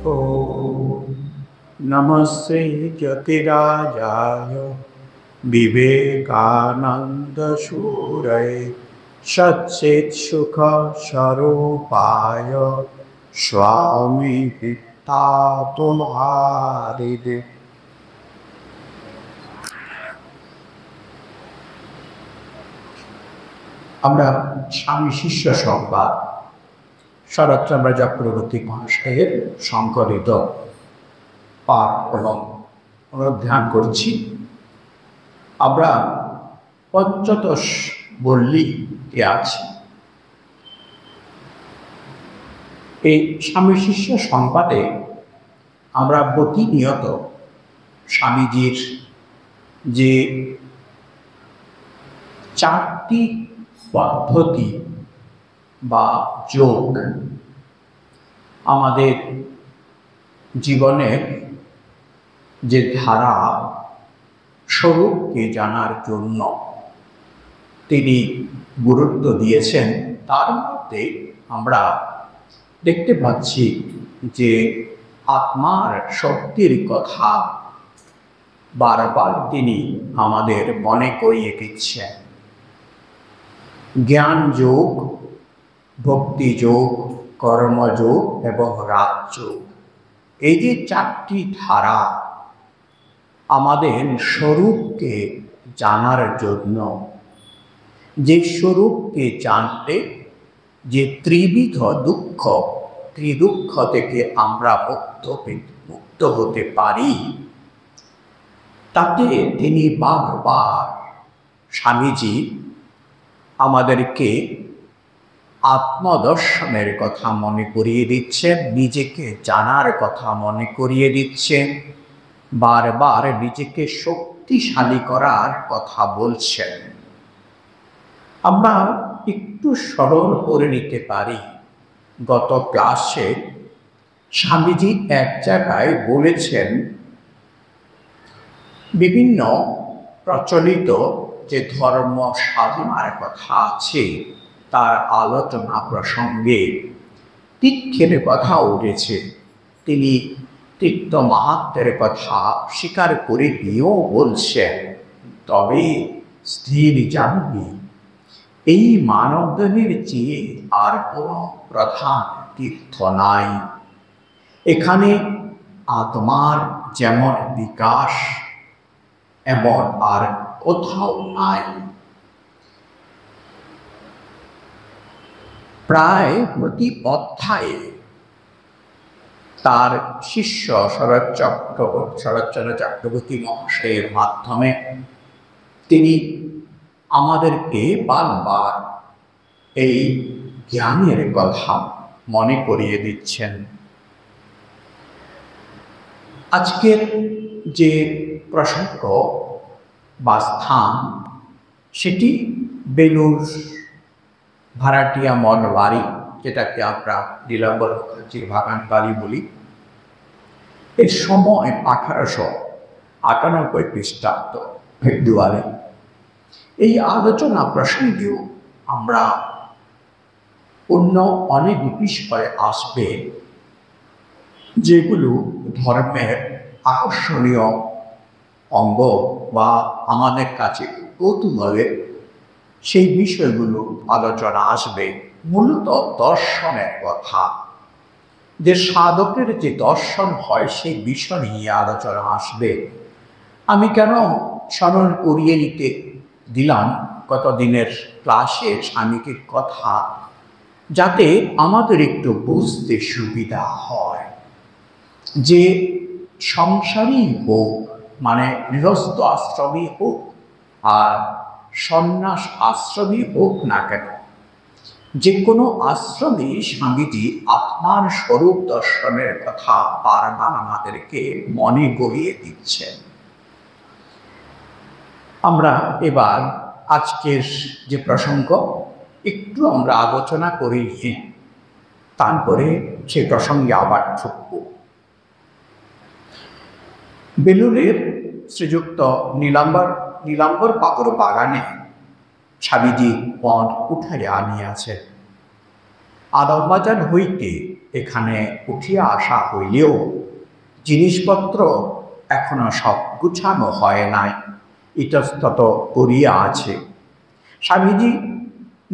ॐ नमस्ते ज्योतिराजाय विवेकानन्दसूरये सच्चित्सुखस्वरूपाय स्वामी तुम्हारिदे। আমরা স্বামী শিষ্য সংবাদ শরৎচন্দ্র চক্রবর্তী মহাশয়ের সংকলিত পাঠ এবং অনুধ্যান করছি। আমরা পঞ্চদশ বল্লীতে আছি। এই স্বামী শিষ্য সংবাদে আমরা প্রতিনিয়ত স্বামীজির যে চারটি পদ্ধতি বা যোগ আমাদের জীবনের যে ধারা স্বরূপকে জানার জন্য তিনি গুরুত্ব দিয়েছেন, তার মধ্যে আমরা দেখতে পাচ্ছি যে আত্মার শক্তির কথা বারবার তিনি আমাদের মনে করিয়ে দিচ্ছেন। জ্ঞান যোগ, ভক্তি যোগ, কর্মযোগ এবং রাজযোগ, এই যে চারটি ধারা আমাদের স্বরূপকে জানার জন্য, যে স্বরূপকে জানতে যে ত্রিবিধ ত্রিদুঃখ থেকে আমরা মুক্ত হতে পারি, তাতে তিনি বারবার স্বামীজি আমাদেরকে আত্মদর্শনের কথা মনে করিয়ে দিচ্ছেন, নিজেকে জানার কথা মনে করিয়ে দিচ্ছেন, বারবার নিজেকে শক্তিশালী করার কথা বলছেন। আমরা একটু স্মরণ করে নিতে পারি, গত ক্লাসে স্বামীজি এক জায়গায় বলেছেন বিভিন্ন প্রচলিত যে ধর্ম সাধনার কথা আছে তার আলোচনা প্রসঙ্গে তীর্থের কথা উঠেছে। তিনি তীর্থ মাহাত্ম্যের কথা স্বীকার করে দিয়েও বলছেন, তবে স্থির জানবি এই মানবদেহের চেয়ে আর কোনো প্রধান তীর্থ নাই। এখানে আত্মার যেমন বিকাশ এমন আর কোথাও নাই। প্রায় প্রতি অধ্যায়ে তার শিষ্য শরৎচন্দ্র চক্রবর্তী মহাশয়ের মাধ্যমে তিনি আমাদেরকে বারবার এই জ্ঞানের কথা মনে করিয়ে দিচ্ছেন। আজকের যে প্রসঙ্গ বা স্থান, সেটি বেলুর ভাড়াটিয়া মঠ বাড়ি, যেটাকে আমরা নীলাম্বর মুখার্জির বাগান বাড়ি বলি। এর সময় 1898 খ্রিস্টাব্দ ফেব্রুয়ারি। এই আলোচনা প্রসঙ্গেও আমরা অন্য অনেক বিষয়ে আসবে, যেগুলো ধর্মের আকর্ষণীয় অঙ্গ বা আমাদের কাছে কৌতূহলের, সেই বিষয়গুলো আলোচনা আসবে। মূলত দর্শনের কথা, যে সাধকের যে দর্শন হয় সেই বিষয় নিয়ে আলোচনা আসবে। আমি কেন স্মরণ করিয়ে নিতে দিলাম গত দিনের ক্লাসে স্বামীজির কথা, যাতে আমাদের একটু বুঝতে সুবিধা হয় যে সংসারী হোক, মানে গৃহস্থ আশ্রমী হোক আর সন্ন্যাস আশ্রমী হোক না কেন, যে কোনো আশ্রমে স্বামীজি আত্মার স্বরূপ দর্শনের কথা বারবার আমাদেরকে মনে করিয়ে দিচ্ছেন। আমরা এবার আজকের যে প্রসঙ্গ একটু আমরা আলোচনা করে নিয়ে তারপরে সে প্রসঙ্গে আবার ঢুকব। বেলুরের শ্রীযুক্ত নীলাম্বর পাথর বাগানে স্বামীজি পদ উঠাইয়া আনিয়াছে। আদমবাজার হইতে এখানে উঠিয়া আসা হইলেও জিনিসপত্র এখনো সব গুছানো হয় নাই, ইতস্তত করিয়া আছে। স্বামীজি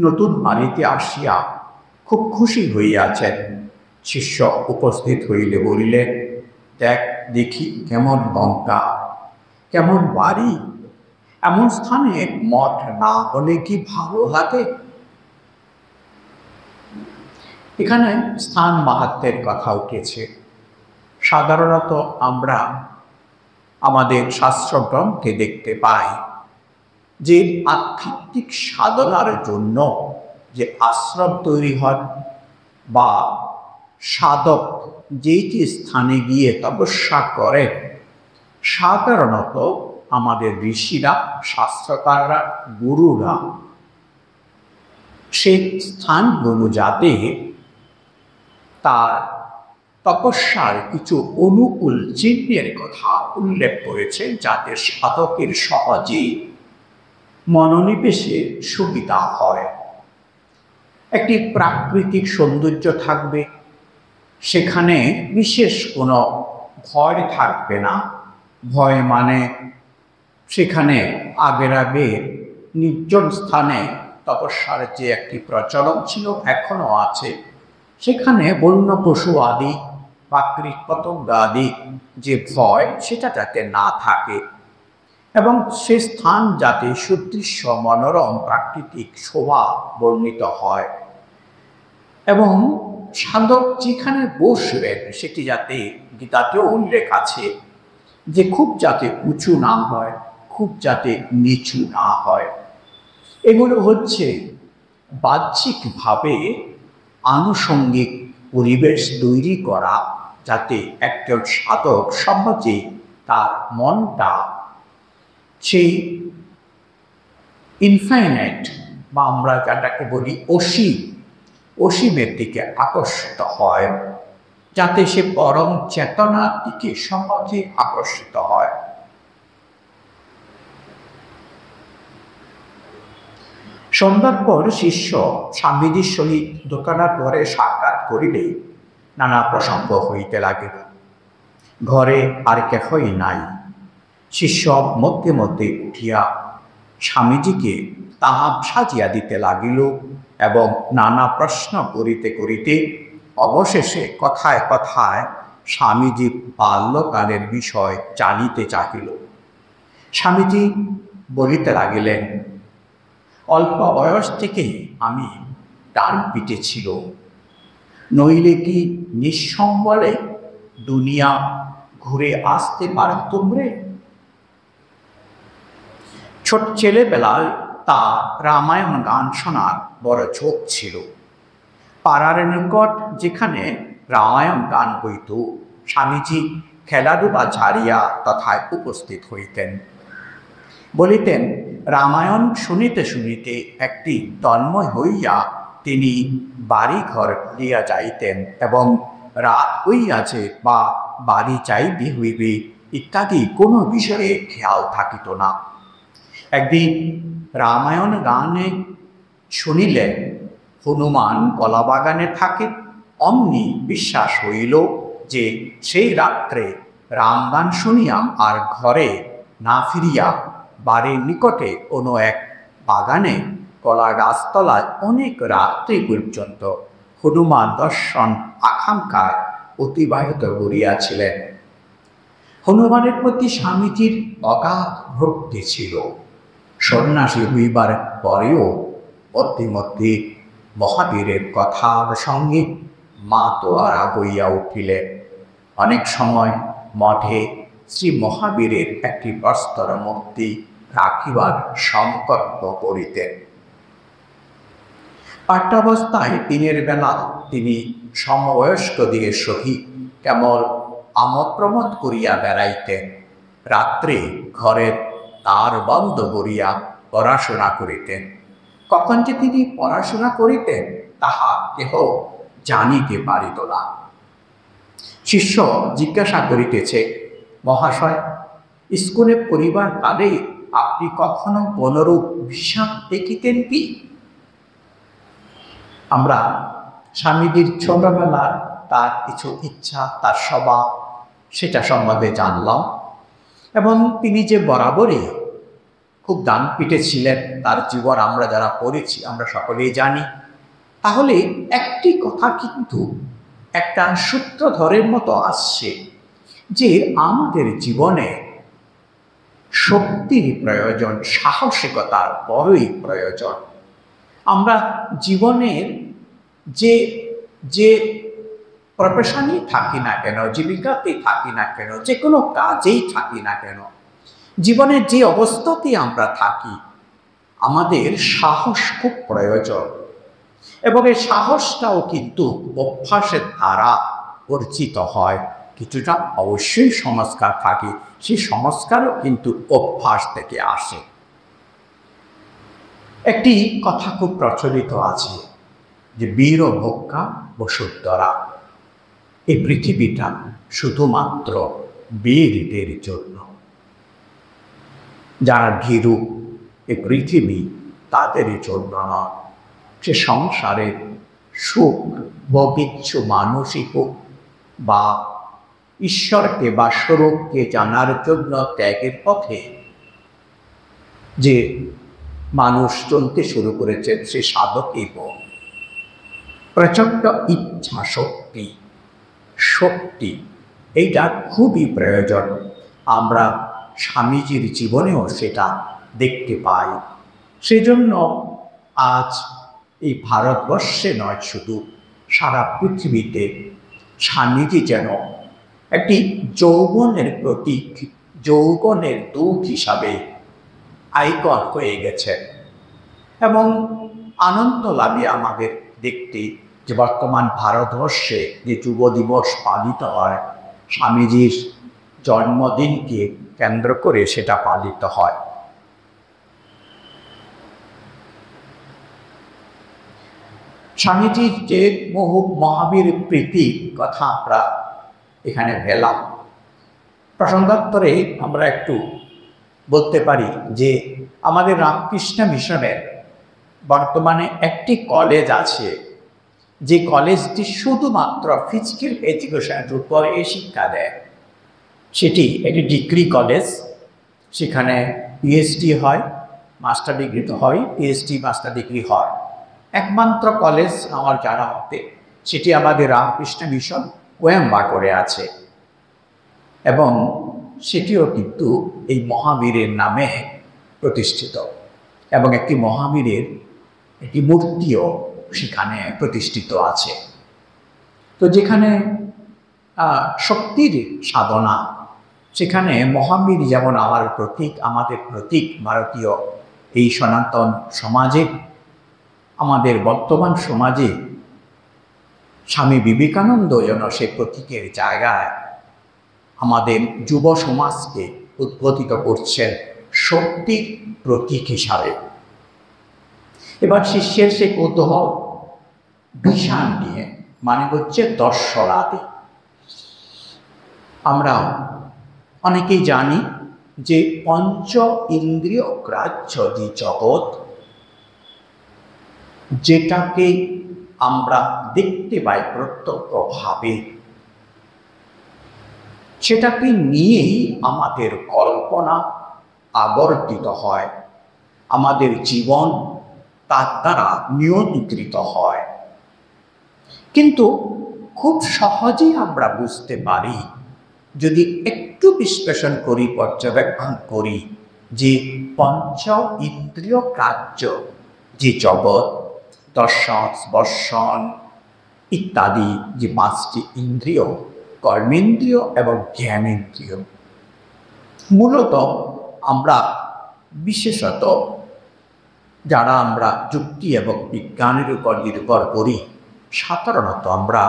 নতুন বাড়িতে আসিয়া খুব খুশি হইয়াছেন। শিষ্য উপস্থিত হইলে বলিলেন, দেখ দেখি কেমন বঙ্কা, কেমন বাড়ি, এমন স্থানে মঠ না হলে কি ভালো লাগে? এখানে স্থান মাহাত্ম্যের কথা উঠেছে। সাধারণত আমরা আমাদের শাস্ত্রগ্রন্থে দেখতে পাই যে আধ্যাত্মিক সাধনার জন্য যে আশ্রম তৈরি হয় বা সাধক যেটি স্থানে গিয়ে তপস্যা করে, সাধারণত আমাদের ঋষিরা, শাস্ত্রকাররা, গুরুরা সেই স্থানগুলো যাতে তার তপস্যার কিছু অনুকূল চিহ্নের কথা উল্লেখ করেছে, যাতে সাধকের সহজেই মনোনিবেশে সুবিধা হয়। একটি প্রাকৃতিক সৌন্দর্য থাকবে, সেখানে বিশেষ কোনো ভয় থাকবে না। ভয় মানে সেখানে আগে নির্জন স্থানে তপস্যার যে একটি প্রচলন ছিল, এখনো আছে, সেখানে বন্য পশু আদি বা কীটপতঙ্গ আদি যে ভয়, সেটা যাতে না থাকে এবং সে স্থান যাতে সুদৃশ্য মনোরম প্রাকৃতিক শোভা বর্ণিত হয় এবং সাধক যেখানে বসবেন সেটি যাতে, গীতাতেও উল্লেখ আছে যে খুব যাতে উঁচু না হয়, খুব যাতে নিচু না হয়। এগুলো হচ্ছে বাহ্যিকভাবে আনুষঙ্গিক পরিবেশ তৈরি করা, যাতে একজন সাধক সহজে তার মনটা সেই ইনফাইনাইট বা আমরা যেটাকে বলি অসীমের দিকে আকর্ষিত হয়, যাতে সে পরম চেতনার দিকে সহজে আকর্ষিত হয়। সন্ধ্যার পর শিষ্য স্বামীজির সহিত দোকানের ঘরে সাক্ষাৎ করিলে নানা প্রসঙ্গ হইতে লাগিল। ঘরে আর কেহই নাই। শিষ্য মধ্যে মধ্যে উঠিয়া স্বামীজিকে তাহাব সাজিয়া দিতে লাগিল এবং নানা প্রশ্ন করিতে করিতে অবশেষে কথায় কথায় স্বামীজির বাল্যকালের বিষয় জানিতে চাহিল। স্বামীজি বলিতে লাগিলেন, অল্প বয়স থেকেই আমি ডান পিঠে ছিল, নইলে কি নিঃসম্বলে দুনিয়া ঘুরে আসতে পারতুম রে? ছোট ছেলেবেলায় তা রামায়ণ গান শোনার বড় ঝোঁক ছিল। পাড়ার নিকট যেখানে রামায়ণ গান হইত, স্বামীজি খেলাধুলা ছাড়িয়া তথায় উপস্থিত হইতেন। বলিতেন, রামায়ণ শুনিতে শুনিতে একটি তন্ময় হইয়া তিনি বাড়ি ঘর দিয়া যাইতেন এবং রাত হইয়াছে বা বাড়ি চাইবে হইবে ইত্যাদি কোনো বিষয়ে খেয়াল থাকিত না। একদিন রামায়ণ গানে শুনিলেন হনুমান কলাবাগানে থাকে, অমনি বিশ্বাস হইল যে সেই রাত্রে রামগান শুনিয়া আর ঘরে না ফিরিয়া বাড়ির নিকটে কোনো এক বাগানে কলা গাছতলায় অনেক রাত্রি পর্যন্ত হনুমান দর্শন আকাঙ্ক্ষায় অতিবাহিত করিয়াছিলেন। হনুমানের প্রতি স্বামীজির অগাধ ভক্তি ছিল। সন্ন্যাসী হইবার পরেও মধ্যে মধ্যে মহাবীরের কথার সঙ্গে মাতোয়ারা বইয়া উঠিলেন। অনেক সময় মঠে শ্রী মহাবীরের একটি প্রস্তর মূর্তি রাখিবার সংকল্প করিতেন। পাঠ্যাবস্থায় দিনের বেলা তিনি সমবয়স্কদের সহিত কেবল আমোদ-প্রমোদ করিয়া বেড়াইতেন। রাত্রে ঘরের দ্বার বন্ধ করিয়া পড়াশোনা করিতেন। কখন যে তিনি পড়াশোনা করিতেন তাহা কেহ জানিতে পারিত না। শিষ্য জিজ্ঞাসা করিতেছে, মহাশয়, স্কুলে পড়িবার কালে আপনি কখনো কোনরূপ বিষাদ দেখিতেন কি? আমরা স্বামীজির ছোটবেলার তার কিছু ইচ্ছা, তার স্বভাব, সেটা সম্বন্ধে জানলাম। এবং তিনি যে বরাবরই খুব ডানপিটে ছিলেন, তার জীবন আমরা যারা পড়েছি আমরা সকলেই জানি। তাহলে একটি কথা কিন্তু একটা সূত্রধরের মতো আসছে যে আমাদের জীবনে শক্তির প্রয়োজন, সাহসিকতার বড়ই প্রয়োজন। আমরা জীবনের যে যে প্রফেশনেই থাকি না কেন, জীবিকাতেই থাকি না কেন, যে কোনো কাজেই থাকি না কেন, জীবনের যে অবস্থাতেই আমরা থাকি, আমাদের সাহস খুব প্রয়োজন। এবং এই সাহসটাও কিন্তু অভ্যাসের দ্বারা অর্জিত হয়। কিছুটা অবশ্যই সংস্কার থাকে, সেই সংস্কারও কিন্তু অভ্যাস থেকে আসে। একটি কথা খুব প্রচলিত আছে যে বীর ভোক্তা বসুন্ধরা, এই পৃথিবীটা শুধুমাত্র বীরদের জন্য। যারা ভীরু, এই পৃথিবী তাদের জন্য নয়। সে সংসারের সুখ বা কিছু মানসিক হোক বা ঈশ্বরকে বা স্বরূপকে জানার জন্য ত্যাগের পথে যে মানুষ চলতে শুরু করেছে, সে সাধকই হোক। প্রচণ্ড ইচ্ছা শক্তি এইটা খুবই প্রয়োজন। আমরা স্বামীজির জীবনেও সেটা দেখতে পাই। সেজন্য আজ এই ভারতবর্ষে নয়, শুধু সারা পৃথিবীতে স্বামীজি যেন একটি যৌবনের প্রতীক, যৌবনের দূত হিসাবে আইকন হয়ে গেছেন। এবং আনন্দ লাগে আমাদের দেখতে যে বর্তমান ভারতবর্ষে যে যুব দিবস পালিত হয়, স্বামীজির জন্মদিনকে কেন্দ্র করে সেটা পালিত হয়। স্বামীজির যে মহাবীর প্রীতির কথা আমরা এখানে পেলাম, প্রসঙ্গান্তরে আমরা একটু বলতে পারি যে আমাদের রামকৃষ্ণ মিশনের বর্তমানে একটি কলেজ আছে, যে কলেজটি শুধুমাত্র ফিজিক্যাল এডুকেশনের উপরে শিক্ষা দেয়। সেটি একটি ডিগ্রি কলেজ। সেখানে পিএইচডি হয়, মাস্টার ডিগ্রি তো হয়, পিএইচডি মাস্টার ডিগ্রি হয়। একমাত্র কলেজ আমার জানা মতে সেটি আমাদের রামকৃষ্ণ মিশন কোয়েম্বাটোরে আছে। এবং সেটিও কিন্তু এই মহাবীরের নামে প্রতিষ্ঠিত, এবং একটি মহাবীরের একটি মূর্তিও সেখানে প্রতিষ্ঠিত আছে। তো যেখানে শক্তির সাধনা, সেখানে মহাবীর যেমন আমাদের প্রতীক ভারতীয় এই সনাতন সমাজে, আমাদের বর্তমান সমাজে স্বামী বিবেকানন্দ যেন সে প্রতীকের জায়গায় আমাদের যুব সমাজকে উদ্বোধিত করছেন শক্তির প্রতীক হিসাবে। এবার শিষ্যের সে কৌতূহল বিষাণ নিয়ে, মানে হচ্ছে দর্শনাদি। আমরা অনেকেই জানি যে পঞ্চ ইন্দ্রিয় গ্রাহ্য যে জগৎ, যেটাকে আমরা দেখতে পাই প্রত্যক্ষভাবে, সেটাকে নিয়েই আমাদের কল্পনা আবর্তিত হয়, আমাদের জীবন তার দ্বারা নিয়ন্ত্রিত হয়। কিন্তু খুব সহজেই আমরা বুঝতে পারি যদি একটু বিশ্লেষণ করি, পর্যবেক্ষণ করি, যে পঞ্চ ইন্দ্রিয় কার্য যে জগৎ, দর্শন, স্পর্শন ইত্যাদি যে পাঁচটি ইন্দ্রিয়, কর্মেন্দ্রিয় এবং জ্ঞানেন্দ্রিয়, মূলত আমরা বিশেষত যারা আমরা যুক্তি এবং বিজ্ঞানের উপর নির্ভর করি, সাধারণত আমরা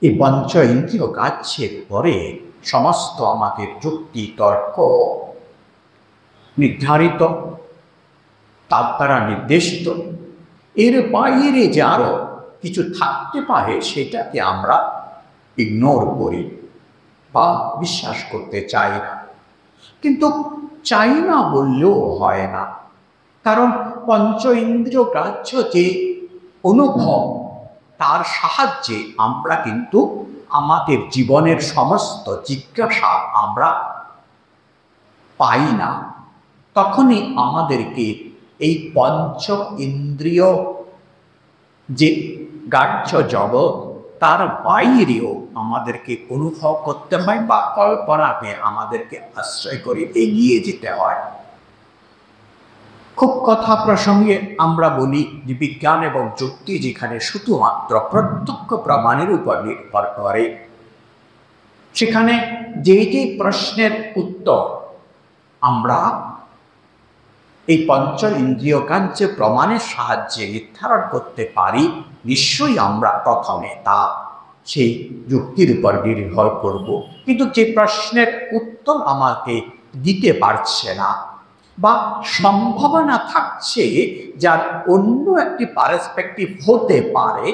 এই পঞ্চ ইন্দ্রিয় কার্যের পরে সমস্ত আমাদের যুক্তি তর্ক নির্ধারিত, তার দ্বারা নির্দেশিত। এর বাইরে যে আরও কিছু থাকতে পারে সেটাকে আমরা ইগনোর করি বা বিশ্বাস করতে চাই না। কিন্তু চাই না বললেও হয় না, কারণ পঞ্চ ইন্দ্রিয় গ্রাহ্য যে অনুভব, তার সাহায্যে আমরা কিন্তু আমাদের জীবনের সমস্ত জিজ্ঞাসা আমরা পাই না। তখনই আমাদেরকে এই পঞ্চ ইন্দ্রিয় যে গ্রাহ্য জগৎ তার বাইরেও আমাদেরকে অনুভব করতে হয় বা কল্পনাকে আমাদেরকে আশ্রয় করে এগিয়ে যেতে হয়। খুব কথা প্রসঙ্গে আমরা বলি যে বিজ্ঞান এবং যুক্তি যেখানে শুধুমাত্র প্রত্যক্ষ প্রমাণের উপর নির্ভর করে, সেখানে যেই প্রশ্নের উত্তর আমরা এই পঞ্চ ইন্দ্রিয় কার্য প্রমাণের সাহায্যে নির্ধারণ করতে পারি, নিশ্চয়ই আমরা প্রথমে তা সেই যুক্তির উপর নির্ভর করব। কিন্তু যে প্রশ্নের উত্তর আমাকে দিতে পারছে না বা সম্ভাবনা থাকছে যার অন্য একটি পার্সপেক্টিভ হতে পারে,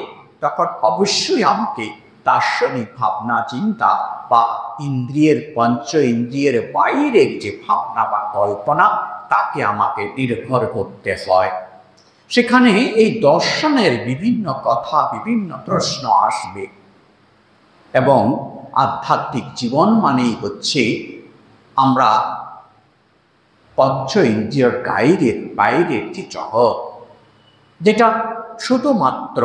তখন অবশ্যই আমাকে দার্শনিক ভাবনা চিন্তা বা ইন্দ্রিয়ের পঞ্চ ইন্দ্রিয়ের বাইরের যে ভাবনা বা কল্পনা তাকে আমাকে নির্ভর করতে হয়। সেখানে এই দর্শনের বিভিন্ন কথা, বিভিন্ন প্রশ্ন আসবে এবং আধ্যাত্মিক জীবন মানেই হচ্ছে আমরা পঞ্চ ইন্দ্রিয়ের বাইরের যে জগৎ, যেটা শুধুমাত্র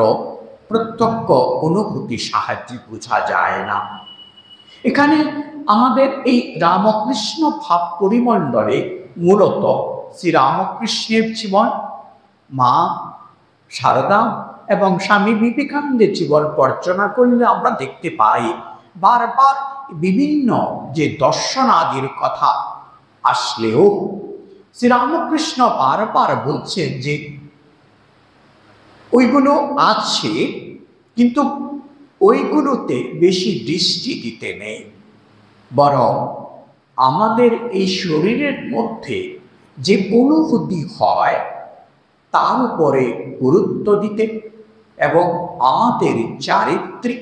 প্রত্যক্ষ অনুভূতির সাহায্যে বোঝা যায় না। এখানে আমাদের এই রামকৃষ্ণ ভাব পরিমণ্ডলে মূলত শ্রীরামকৃষ্ণের জীবন, মা শারদা এবং স্বামী বিবেকানন্দের জীবন পর্যালোচনা করলে আমরা দেখতে পাই বারবার বিভিন্ন যে দর্শন আদির কথা আসলেও শ্রীরামকৃষ্ণ বারবার বলছেন যে ওইগুলো আছে, কিন্তু ওইগুলোতে বেশি দৃষ্টি দিতে নেই, বরং আমাদের এই শরীরের মধ্যে যে অনুভূতি হয় তার উপরে গুরুত্ব দিতে এবং আমাদের চারিত্রিক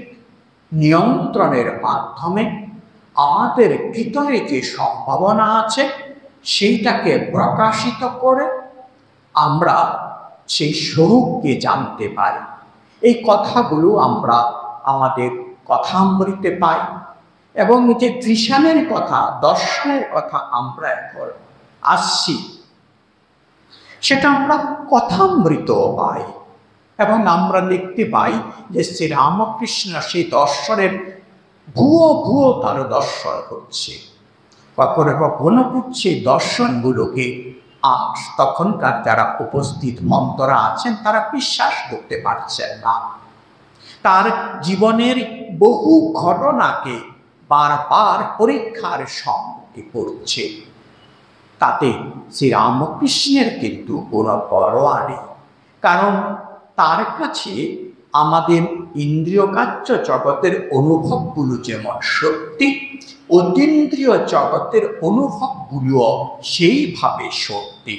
নিয়ন্ত্রণের মাধ্যমে আমাদের ভিতরে যে সম্ভাবনা আছে সেইটাকে প্রকাশিত করে আমরা সেই স্বরূপকে জানতে পারি। এই কথাগুলো আমরা আমাদের কথামৃতে পাই এবং যে কৃষ্ণের কথা, দর্শনের কথা আমরা এখন আসছি, সেটা আমরা কথামৃত পাই এবং আমরা দেখতে পাই যে শ্রীরামকৃষ্ণ সেই দর্শনের ভুয়ো তার দর্শন হচ্ছে। কখনো কখনো সেই দর্শনগুলোকে তখনকার যারা উপস্থিত মন্তরা আছেন তারা বিশ্বাস করতে পারছেন না। তার জীবনের বহু ঘটনাকে বারবার পরীক্ষার সম্মুখে পড়ছে, তাতে শ্রীরামকৃষ্ণের কিন্তু কোনো পরোয়া নেই। কারণ তার কাছে আমাদের ইন্দ্রিয় কার্য জগতের অনুভবগুলো যেমন সত্যি, অতীন্দ্রিয় জগতের অনুভবগুলো সেইভাবে সত্যি।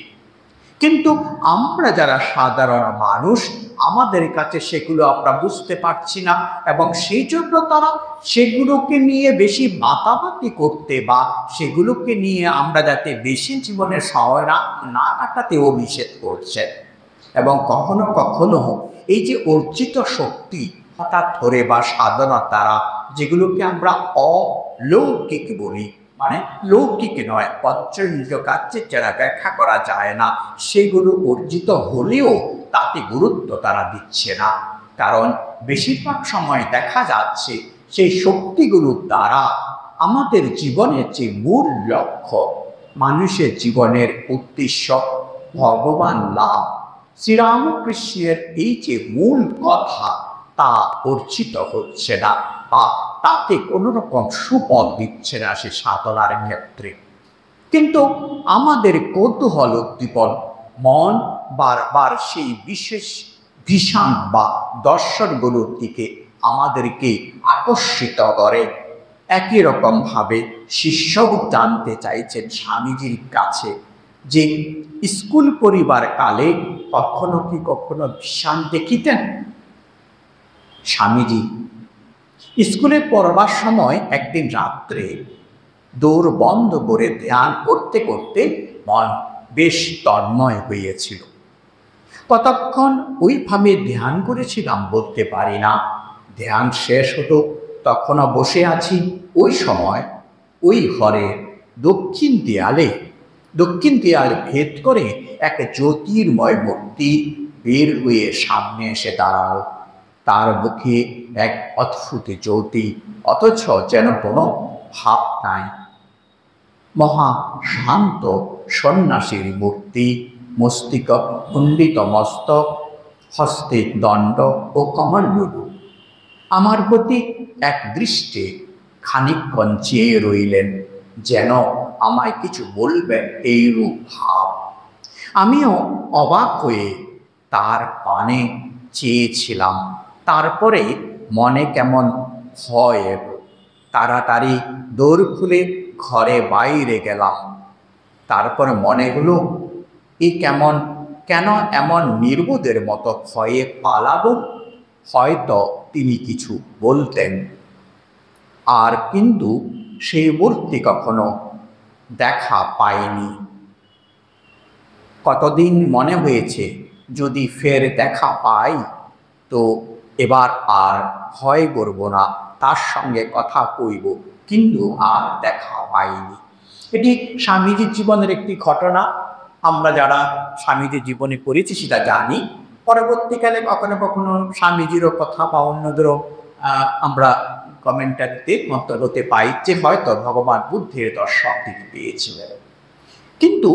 কিন্তু আমরা যারা সাধারণ মানুষ, আমাদের কাছে সেগুলো আমরা বুঝতে পারছি না এবং সেই জন্য তারা সেগুলোকে নিয়ে বেশি মাতামাতি করতে বা সেগুলোকে নিয়ে আমরা যাতে বেশি জীবনের সময় না কাটাতেও নিষেধ করছে। এবং কখনো কখনো এই যে অর্জিত শক্তি হঠাৎ ধরে বা সাধনা দ্বারা যেগুলোকে আমরা অলৌকিক বলি, মানে লৌকিক নয়, পঞ্চইন্দ্রিয় কার্যের যারা ব্যাখ্যা করা যায় না, সেগুলো অর্জিত হলেও তাতে গুরুত্ব তারা দিচ্ছে না। কারণ বেশিরভাগ সময় দেখা যাচ্ছে সেই শক্তিগুলোর দ্বারা আমাদের জীবনের যে মূল লক্ষ্য, মানুষের জীবনের উদ্দেশ্য ভগবান লাভ, শ্রীরামকৃষ্ণের এই যে মূল কথা তা অর্জিত হচ্ছে না বা তাতে কোনো রকম সুপথ দিচ্ছে না সে সাধনার ক্ষেত্রে। কিন্তু আমাদের কৌতূহল উদ্দীপন মন বারবার সেই বিশেষ ভীষণ বা দর্শনগুলোর দিকে আমাদেরকে আকর্ষিত করে। একই রকমভাবে শিষ্যও জানতে চাইছেন স্বামীজির কাছে যে স্কুল পরিবার কালে কখনো কি কখনো ভীষণ দেখিতেন? স্বামীজি স্কুলে পড়বার সময় একদিন রাত্রে দৌড় বন্ধ করে ধ্যান করতে করতে মন বেশ তন্ময় হয়েছিল। কতক্ষণ ওইভাবে ধ্যান করেছিলাম বলতে পারি না। ধ্যান শেষ হতো, তখনও বসে আছি। ওই সময় ওই ঘরের দক্ষিণ দেয়াল ভেদ করে এক জ্যোতির্ময় মূর্তি বের হয়ে সামনে এসে দাঁড়াল। তার মুখে এক অদ্ভুত জ্যোতি, অথচ যেন কোনো ভাব নাই। মহা শান্ত সন্ন্যাসীর মূর্তি, মস্তিষ্ক খণ্ডিত মস্তক, হস্তে দণ্ড ও কমণ্ডলু। আমার প্রতি এক দৃষ্টে খানিকক্ষণ চেয়ে রইলেন, যেন আমায় কিছু বলবেন এইরূপ ভাব। আমিও অবাক হয়ে তার পানে চেয়েছিলাম। তারপরে মনে কেমন ভয় এলো। তাড়াতাড়ি দৌড় খুলে ঘরে বাইরে গেলাম। তারপরে মনে হলো, কেন এমন নির্বোধের মতো ভয়ে পালাবো? হয়তো তিনি কিছু বলতেন। আর কিন্তু সেই মূর্তি কখনো দেখা পাইনি। কতদিন মনে হয়েছে, যদি ফের দেখা পাই তো এবার আর ভয় করব না, তার সঙ্গে কথা কইব, কিন্তু আর দেখা পাইনি। এটি স্বামীজির জীবনের একটি ঘটনা। আমরা যারা স্বামীজির জীবনে পড়েছি সেটা জানি। পরবর্তীকালে কখনো কখনো স্বামীজিরও কথা বা অন্যদেরও আমরা কমেন্টারিতে মত হতে পাই যে হয়তো ভগবান বুদ্ধের দর্শন তিনি পেয়েছিলেন। কিন্তু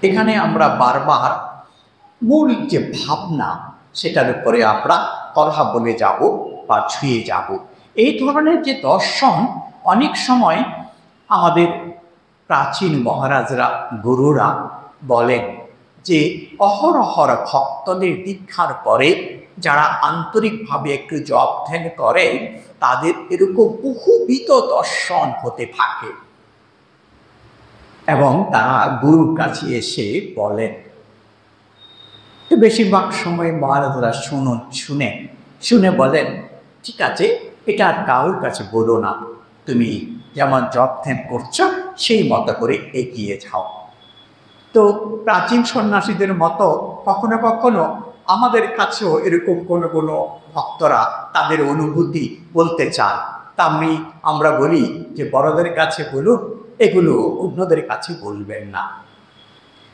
এখানে আমরা বারবার মূল যে ভাবনা সেটার উপরে আমরা কথা বলে যাব বা ছুঁয়ে যাব। এই ধরনের যে দর্শন অনেক সময় আমাদের প্রাচীন মহারাজরা, গুরুরা বলেন যে অহরহর ভক্তদের দীক্ষার পরে যারা আন্তরিকভাবে একটু জপ ধ্যান করে তাদের এরকম বহুবিধ দর্শন হতে থাকে এবং তারা গুরুর কাছে এসে বলেন। তো বেশিরভাগ সময় মহারাজরা শুনে বলেন, ঠিক আছে, এটা আর কারোর কাছে বলো না, তুমি যেমন জপ ধ্যান করছো সেই মতো করে এগিয়ে যাও। তো প্রাচীন সন্ন্যাসীদের মতো কখনো কখনো আমাদের কাছেও এরকম কোনো কোনো ভক্তরা তাদের অনুভূতি বলতে চান। তা আমরা বলি যে বড়দের কাছে বলুন, এগুলো অন্যদের কাছে বলবেন না।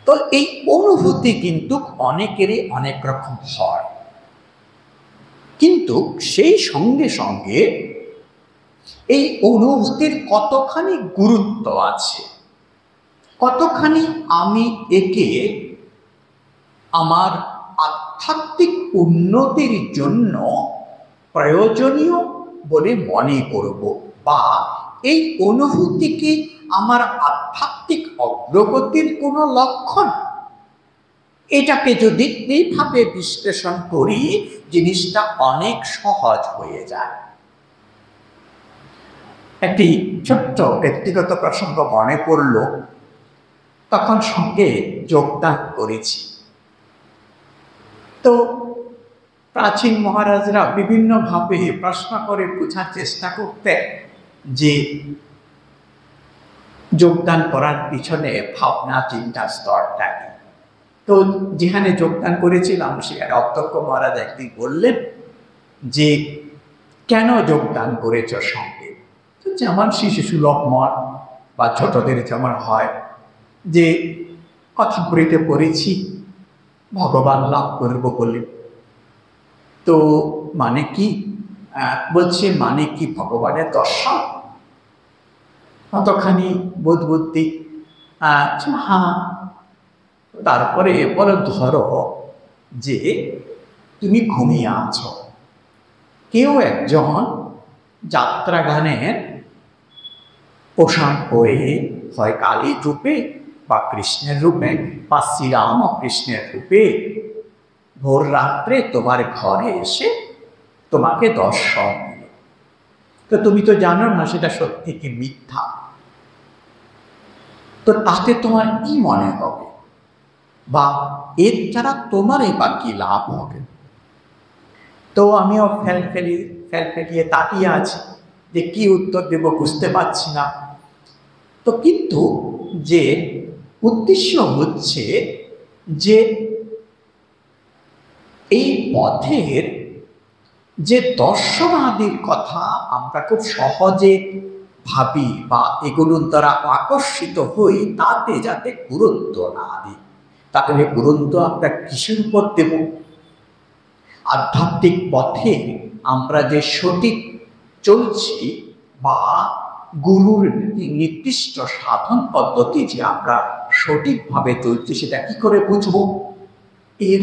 তো এই অনুভূতি কিন্তু অনেকেরই অনেক রকম হয়, কিন্তু সেই সঙ্গে সঙ্গে এই অনুভূতির কতখানি গুরুত্ব আছে, কতখানি আমি একে আমার আধ্যাত্মিক উন্নতির জন্য প্রয়োজনীয় বলে মনে করব, বা এই অনুভূতিকে আমার আধ্যাত্মিক অগ্রগতির কোনো লক্ষণ, এটাকে যদি এইভাবে বিশ্লেষণ করি জিনিসটা অনেক সহজ হয়ে যায়। একটি ছোট্ট ব্যক্তিগত প্রসঙ্গ মনে পড়ল, তখন সঙ্গে যোগদান করেছি। তো প্রাচীন মহারাজরা বিভিন্নভাবে প্রশ্ন করে বোঝার চেষ্টা করতেন যে যোগদান করার পিছনে ভাবনা চিন্তা স্তরটা। তো যেখানে যোগদান করেছিলাম সেখানে অধ্যক্ষ মহারাজ একদিন বললেন যে কেন যোগদান করেছ সঙ্গে? তো যেমন শিশু সুলভ মত বা ছোটদের যেমন হয় যে কথা বলিতে পড়েছি ভগবান লাভ করব বলে। তো মানে কি? বলছে মানে কি ভগবানের দর্শন? কতখানি বোধ বুদ্ধি, হ্যাঁ। তারপরে বলো, ধরো যে তুমি ঘুমিয়ে আছো, কেউ একজন যাত্রাগানের পোশাক পরে হয় কালীর রূপে বা কৃষ্ণের রূপে বা শ্রীরাম ও কৃষ্ণের রূপে ভোর রাত্রে তোমার ঘরে এসে তোমাকে দর্শন দিল। তো তুমি তো জানো না সেটা সত্যি কি মিথ্যা। তো তাতে তোমার কি মনে হবে, বা এর দ্বারা তোমার বা কি লাভ হবে? তো আমিও ফেলিয়ে তাকিয়ে আছি যে কি উত্তর দেব বুঝতে পারছি না। তো কিন্তু যে উদ্দেশ্য হচ্ছে যে এই পথের যে দর্শনাদির কথা আমরা খুব সহজে ভাবি বা এগুলোর দ্বারা আকর্ষিত হই, তাতে যাতে গুরুত্ব না দিই। তাহলে গুরুত্ব আমরা কিসের উপর দেব? আধ্যাত্মিক পথে আমরা যে সঠিক চলছি বা গুরুর নির্দিষ্ট সাধন পদ্ধতি যে আমরা সঠিকভাবে চলছি, সেটা কি করে বুঝবো? এর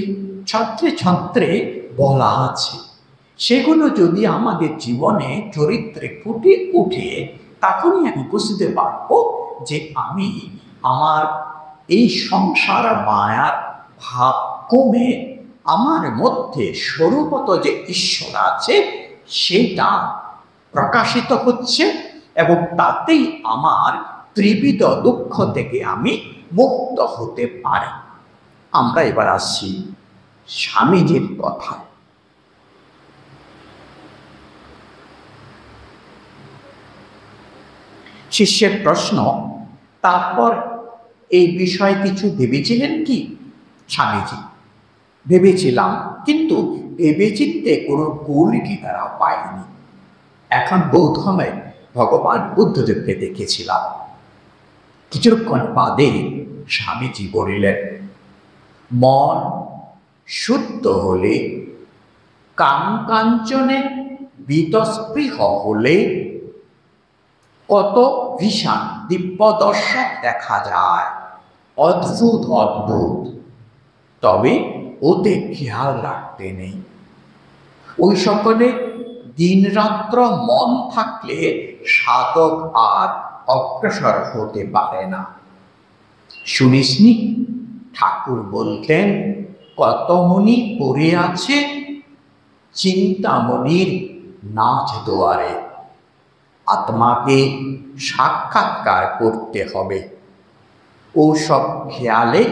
ছত্রে ছত্রে বলা আছে। সেগুলো যদি আমাদের জীবনে চরিত্রে ফুটে উঠে, তখনই আমি বুঝতে পারবো যে আমি আমার এই সংসার মায়ার ভাব কমে আমার মধ্যে স্বরূপত যে ঈশ্বর আছে সেটা প্রকাশিত হচ্ছে, এবং তাতেই আমার ত্রিবিধ দুঃখ থেকে আমি মুক্ত হতে পারি। আমরা এবার আসছি স্বামীজির কথায়। শিষ্যের প্রশ্ন, তারপর এই বিষয়ে কিছু ভেবেছিলেন কি? স্বামীজি, ভেবেছিলাম, কিন্তু ভেবেচিন্তে কোনো কুল কিনারা পাইনি। এখন বোধহয় ভগবান বুদ্ধদেবকে দেখেছিলাম। কিছুক্ষণ বাদে স্বামীজি বলিলেন, মন শুদ্ধ হলে, কাম কাঞ্চনে বীতস্পৃহ হলে কত ভীষণ দিব্য দর্শন দেখা যায়, অদ্ভুত অদ্ভুত। তবে ওতে খেয়াল রাখতে নেই। ওই সকলে দিনরাত্র মন থাকলে সাধক আর অগ্রসর হতে পারে না। শুনিসনি ঠাকুর বলতেন, কত মনি পড়ে আছে চিন্তামণির নাচ দুয়ারে। আত্মাকে সাক্ষাৎকার করতে হবে। ও সব খেয়ালে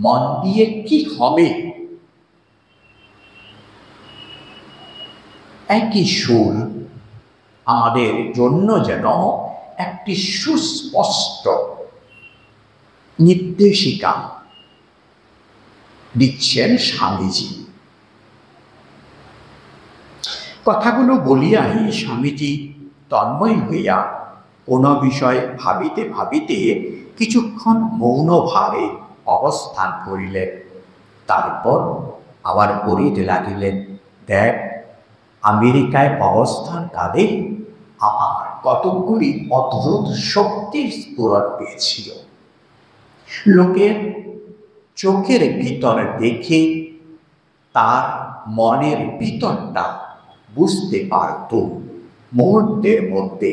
মন দিয়ে কি হবে? একই সুর আমাদের জন্য যেন একটি সুস্পষ্ট নির্দেশিকা দিচ্ছেন স্বামীজি। কথাগুলো বলিয়াই স্বামীজি তন্ময় হইয়া কোন বিষয় ভাবিতে ভাবিতে কিছুক্ষণ মৌনভাবে অবস্থান করিলেন। তারপর আবার পড়িতে লাগিলেন, দেখ, আমেরিকায় অবস্থান কালে আমার কতকগুলি অদ্ভুত শক্তির স্ফুরণ পেয়েছিল। লোকের চোখের ভিতর দেখে তার মনের ভিতরটা বুঝতে পারত মুহূর্তের মধ্যে।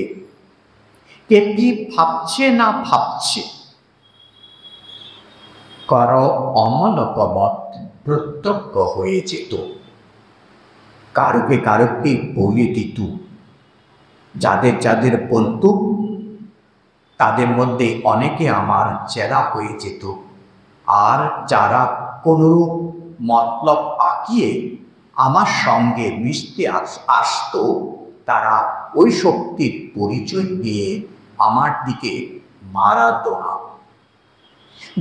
কে কি ভাবছে না ভাবছে, কারো অমলকমত প্রত্যক্ষ হয়ে যেত, কারোকে কারোকে বলে দিত। যাদের যাদের বলতো তাদের মধ্যে অনেকে আমার চেলা হয়ে যেত, আর যারা কোনরূপ মতলব আঁকিয়ে আমার সঙ্গে মিশতে আসতো, তারা ওই শক্তির পরিচয় দিয়ে আমার দিকে মারাতো না।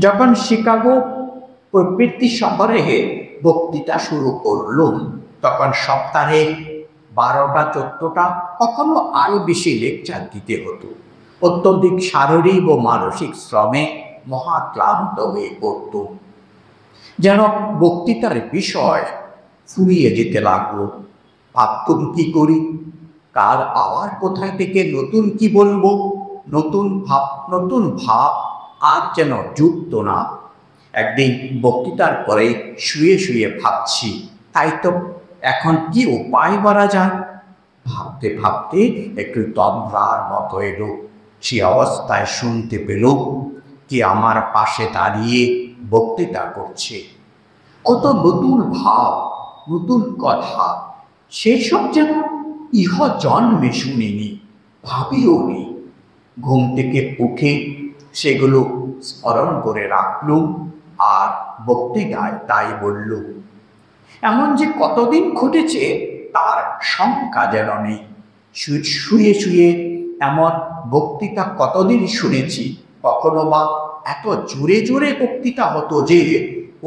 যখন শিকাগো প্রবৃত্তি শহরে বক্তৃতা শুরু করলুম, তখন সপ্তাহে 12টা-14টা, কখনো আরো বেশি লেকচার দিতে হতো। অত্যধিক শারীরিক ও মানসিক শ্রমে মহাক্লান্ত হয়ে পড়ত। যেন বক্তৃতার বিষয় ফুরিয়ে যেতে লাগলো। ভাবতুম কি করি, কাল আবার কোথায় থেকে নতুন কি বলবো। নতুন ভাব আর যেন জুটতো না। একদিন বক্তৃতার পরে শুয়ে শুয়ে ভাবছি, তাই তো এখন কি উপায় করা যায়। ভাবতে ভাবতে একটু তন্দ্রার মতো এলো। সে অবস্থায় শুনতে পেল কি আমার পাশে দাঁড়িয়ে বক্তৃতা করছে। কত নতুন ভাব, নতুন কথা, সেসব যেন ইহ জন্মে শুনিনি, ভাবিও নি। ঘুম থেকে উঠে সেগুলো স্মরণ করে রাখলুম আর বক্তৃতায় তাই বলল। এমন যে কতদিন ঘটেছে তার সংখ্যা যেন নেই। শুয়ে শুয়ে এমন বক্তৃতা কতদিন শুনেছি। কখনো বা এত জোরে জোরে বক্তৃতা হতো যে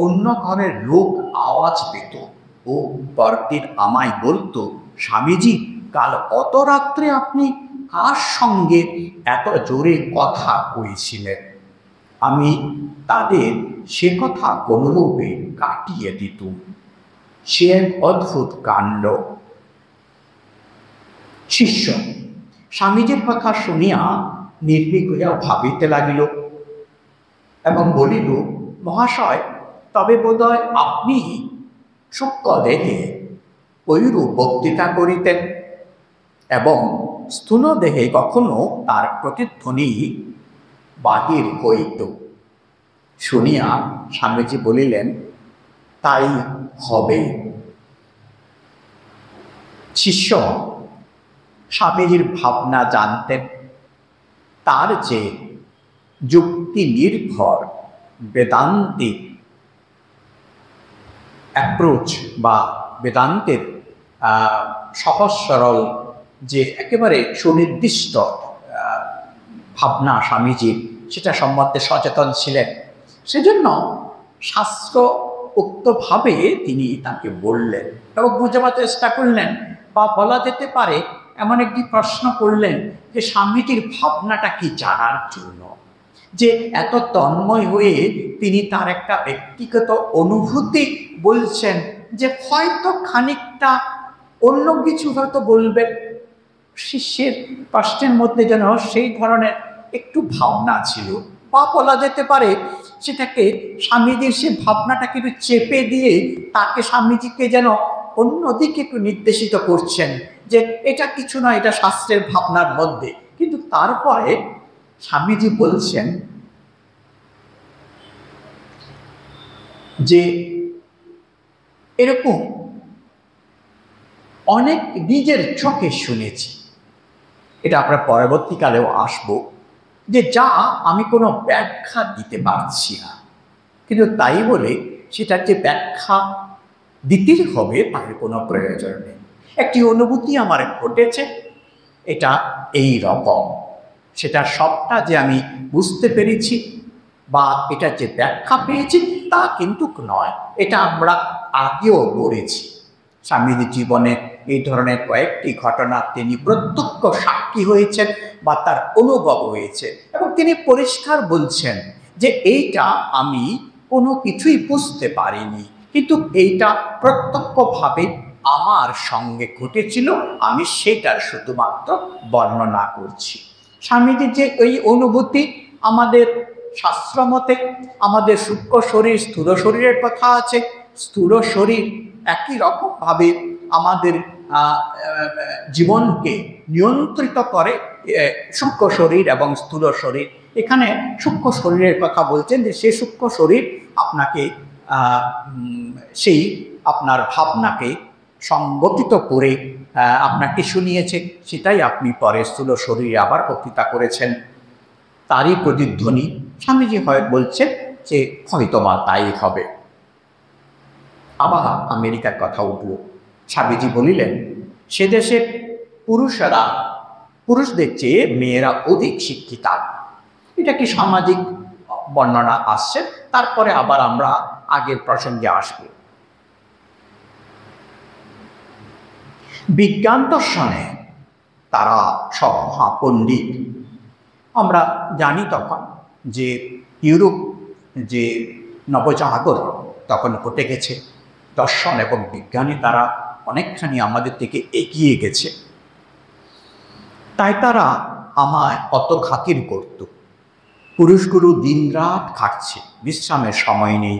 অন্য ঘরের লোক আওয়াজ পেত ও পরদিন আমায় বলতো, স্বামীজি, কাল অত রাত্রে আপনি কার সঙ্গে এত জোরে কথা কইছিলেন? আমি তাদের সে কথা কোনোরূপে কাটিয়ে দিতুম। সে এক অদ্ভুত কাণ্ড। শিষ্য স্বামীজির কথা শুনিয়া নির্ভীক হইয়া ভাবিতে লাগিল এবং বলিল, মহাশয়, তবে বোধহয় আপনি সূক্ষ্ম দেহে ঐরূপ বক্তৃতা করিতেন এবং স্থূল দেহে কখনো তার প্রতিধ্বনি বাহির হইত। শুনিয়া স্বামীজি বলিলেন, তাই হবে। শিষ্য স্বামীজির ভাবনা জানতেন। তার যে যুক্তি নির্ভর বেদান্তিক অ্যাপ্রোচ বা বেদান্তের সহজ সরল যে একেবারে সুনির্দিষ্ট ভাবনা স্বামীজির, সেটা সম্বন্ধে সচেতন ছিলেন। সেজন্য শাস্ত্র উক্তভাবে তিনি তাকে বললেন এবং বোঝাবার চেষ্টা করলেন, বা বলা যেতে পারে এমন একটি প্রশ্ন করলেন যে স্বামীজির ভাবনাটা কি জানার জন্য, যে এত তন্ময় হয়ে তিনি তার একটা ব্যক্তিগত অনুভূতি বলছেন, যে হয়তো খানিকটা অন্য কিছু হয়তো বলবেন। শিষ্যের প্রশ্নের মধ্যে যেন সেই ধরনের একটু ভাবনা ছিল, বা বলা যেতে পারে সেটাকে স্বামীজির সে ভাবনাটাকে একটু চেপে দিয়ে তাকে স্বামীজিকে যেন অন্যদিকে একটু নির্দেশিত করছেন, যে এটা কিছু না, এটা শাস্ত্রের ভাবনার মধ্যে। কিন্তু তারপরে স্বামীজি বলছেন যে এরকম অনেক নিজের চোখে শুনেছি, এটা আমরা পরবর্তীকালেও আসব, যে যা আমি কোনো ব্যাখ্যা দিতে পারছি না, কিন্তু তাই বলে সেটার যে ব্যাখ্যা দিতেই হবে তার কোনো প্রয়োজন নেই। একটি অনুভূতি আমার ঘটেছে, এটা এই রকম, সেটা সবটা যে আমি বুঝতে পেরেছি বা এটা যে ব্যাখ্যা পেয়েছি তা কিন্তু নয়। এটা আমরা আগেও পড়েছি। স্বামীজির জীবনে এই ধরনের কয়েকটি ঘটনা তিনি প্রত্যক্ষ সাক্ষী হয়েছেন বা তার অনুভব হয়েছে, এবং তিনি পরিষ্কার বলছেন যে এইটা আমি কোনো কিছুই বুঝতে পারিনি, কিন্তু এইটা প্রত্যক্ষভাবে আমার সঙ্গে ঘটেছিল, আমি সেটার শুধুমাত্র বর্ণনা করছি। স্বামীজির যে এই অনুভূতি, আমাদের শাস্ত্রমতে আমাদের সূক্ষ্ম শরীর স্থূল শরীরের কথা আছে। স্থূল শরীর একই রকমভাবে আমাদের জীবনকে নিয়ন্ত্রিত করে সূক্ষ্ম শরীর এবং স্থূল শরীর। এখানে সূক্ষ্ম শরীরের কথা বলছেন, যে সে সূক্ষ্ম শরীর আপনাকে সেই আপনার ভাবনাকে সংগঠিত করে আপনাকে শুনিয়েছে, সেটাই আপনি পরে স্থূল শরীরে আবার বক্তৃতা করেছেন। তারই প্রতিধ্বনি স্বামীজি হয় বলছেন যে হয়তোবা তাই হবে। আবার আমেরিকার কথা উঠল। স্বামীজি বলিলেন, সে দেশের পুরুষদের চেয়ে মেয়েরা অধিক শিক্ষিতা। এটা কি সামাজিক বর্ণনা আসছে, তারপরে আবার আমরা আগের প্রসঙ্গে আসব। বিজ্ঞান দর্শনে তারা সব মহাপণ্ডিত। আমরা জানি তখন যে ইউরোপ যে নবজাগর তখন ঘটে গেছে, দর্শন এবং বিজ্ঞানে তারা অনেকখানি আমাদের থেকে এগিয়ে গেছে। তাই তারা আমায় অত খাতির করত। পুরুষগুরু দিনরাত খাটছে, বিশ্রামের সময় নেই।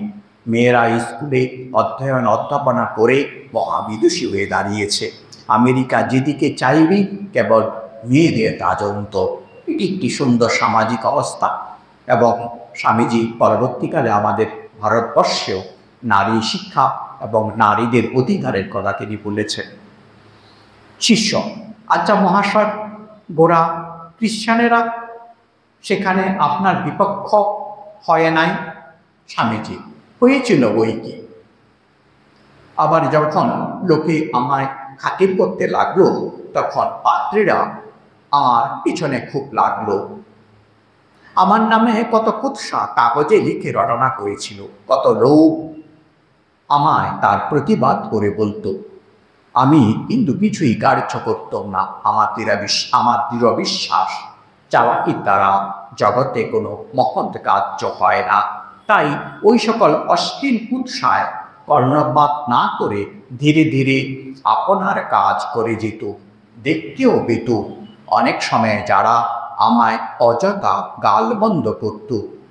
মেয়েরা স্কুলে অধ্যাপনা করে মহাবিদুষী হয়ে দাঁড়িয়েছে। আমেরিকা যেদিকে চাইবি কেবল মেয়েদের রাজত্ব। এটি একটি সুন্দর সামাজিক অবস্থা, এবং স্বামীজি পরবর্তীকালে আমাদের ভারতবর্ষেও নারী শিক্ষা এবং নারীদের অধিকারের কথা তিনি বলেছেন। শিষ্য, আচ্ছা মহাশয়, গোরা খ্রিস্টানেরা সেখানে আপনার বিপক্ষ হয় নাই? স্বামীজি, হয়েছিল বই কি। আবার যখন লোকে আমায় খাতির করতে লাগলো, তখন পাত্রীরা আমার পিছনে খুব লাগলো। আমার নামে কত কুৎসা কাগজে লিখে রটনা করেছিল, কত লোক আমায় তার প্রতিবাদ করে বলতো। আমি কিন্তু কিছুই কার্য করতাম না। আমার দৃঢ় বিশ্বাস চালাকির দ্বারা জগতে কোনো মহৎ কার্য হয় না। তাই ওই সকল অশ্লীল কুৎসায় কর্ণপাত না করে ধীরে ধীরে আপনার কাজ করে যেত, দেখতেও পেত। অনেক সময় যারা আমায় অযথা গালবন্ধ করত,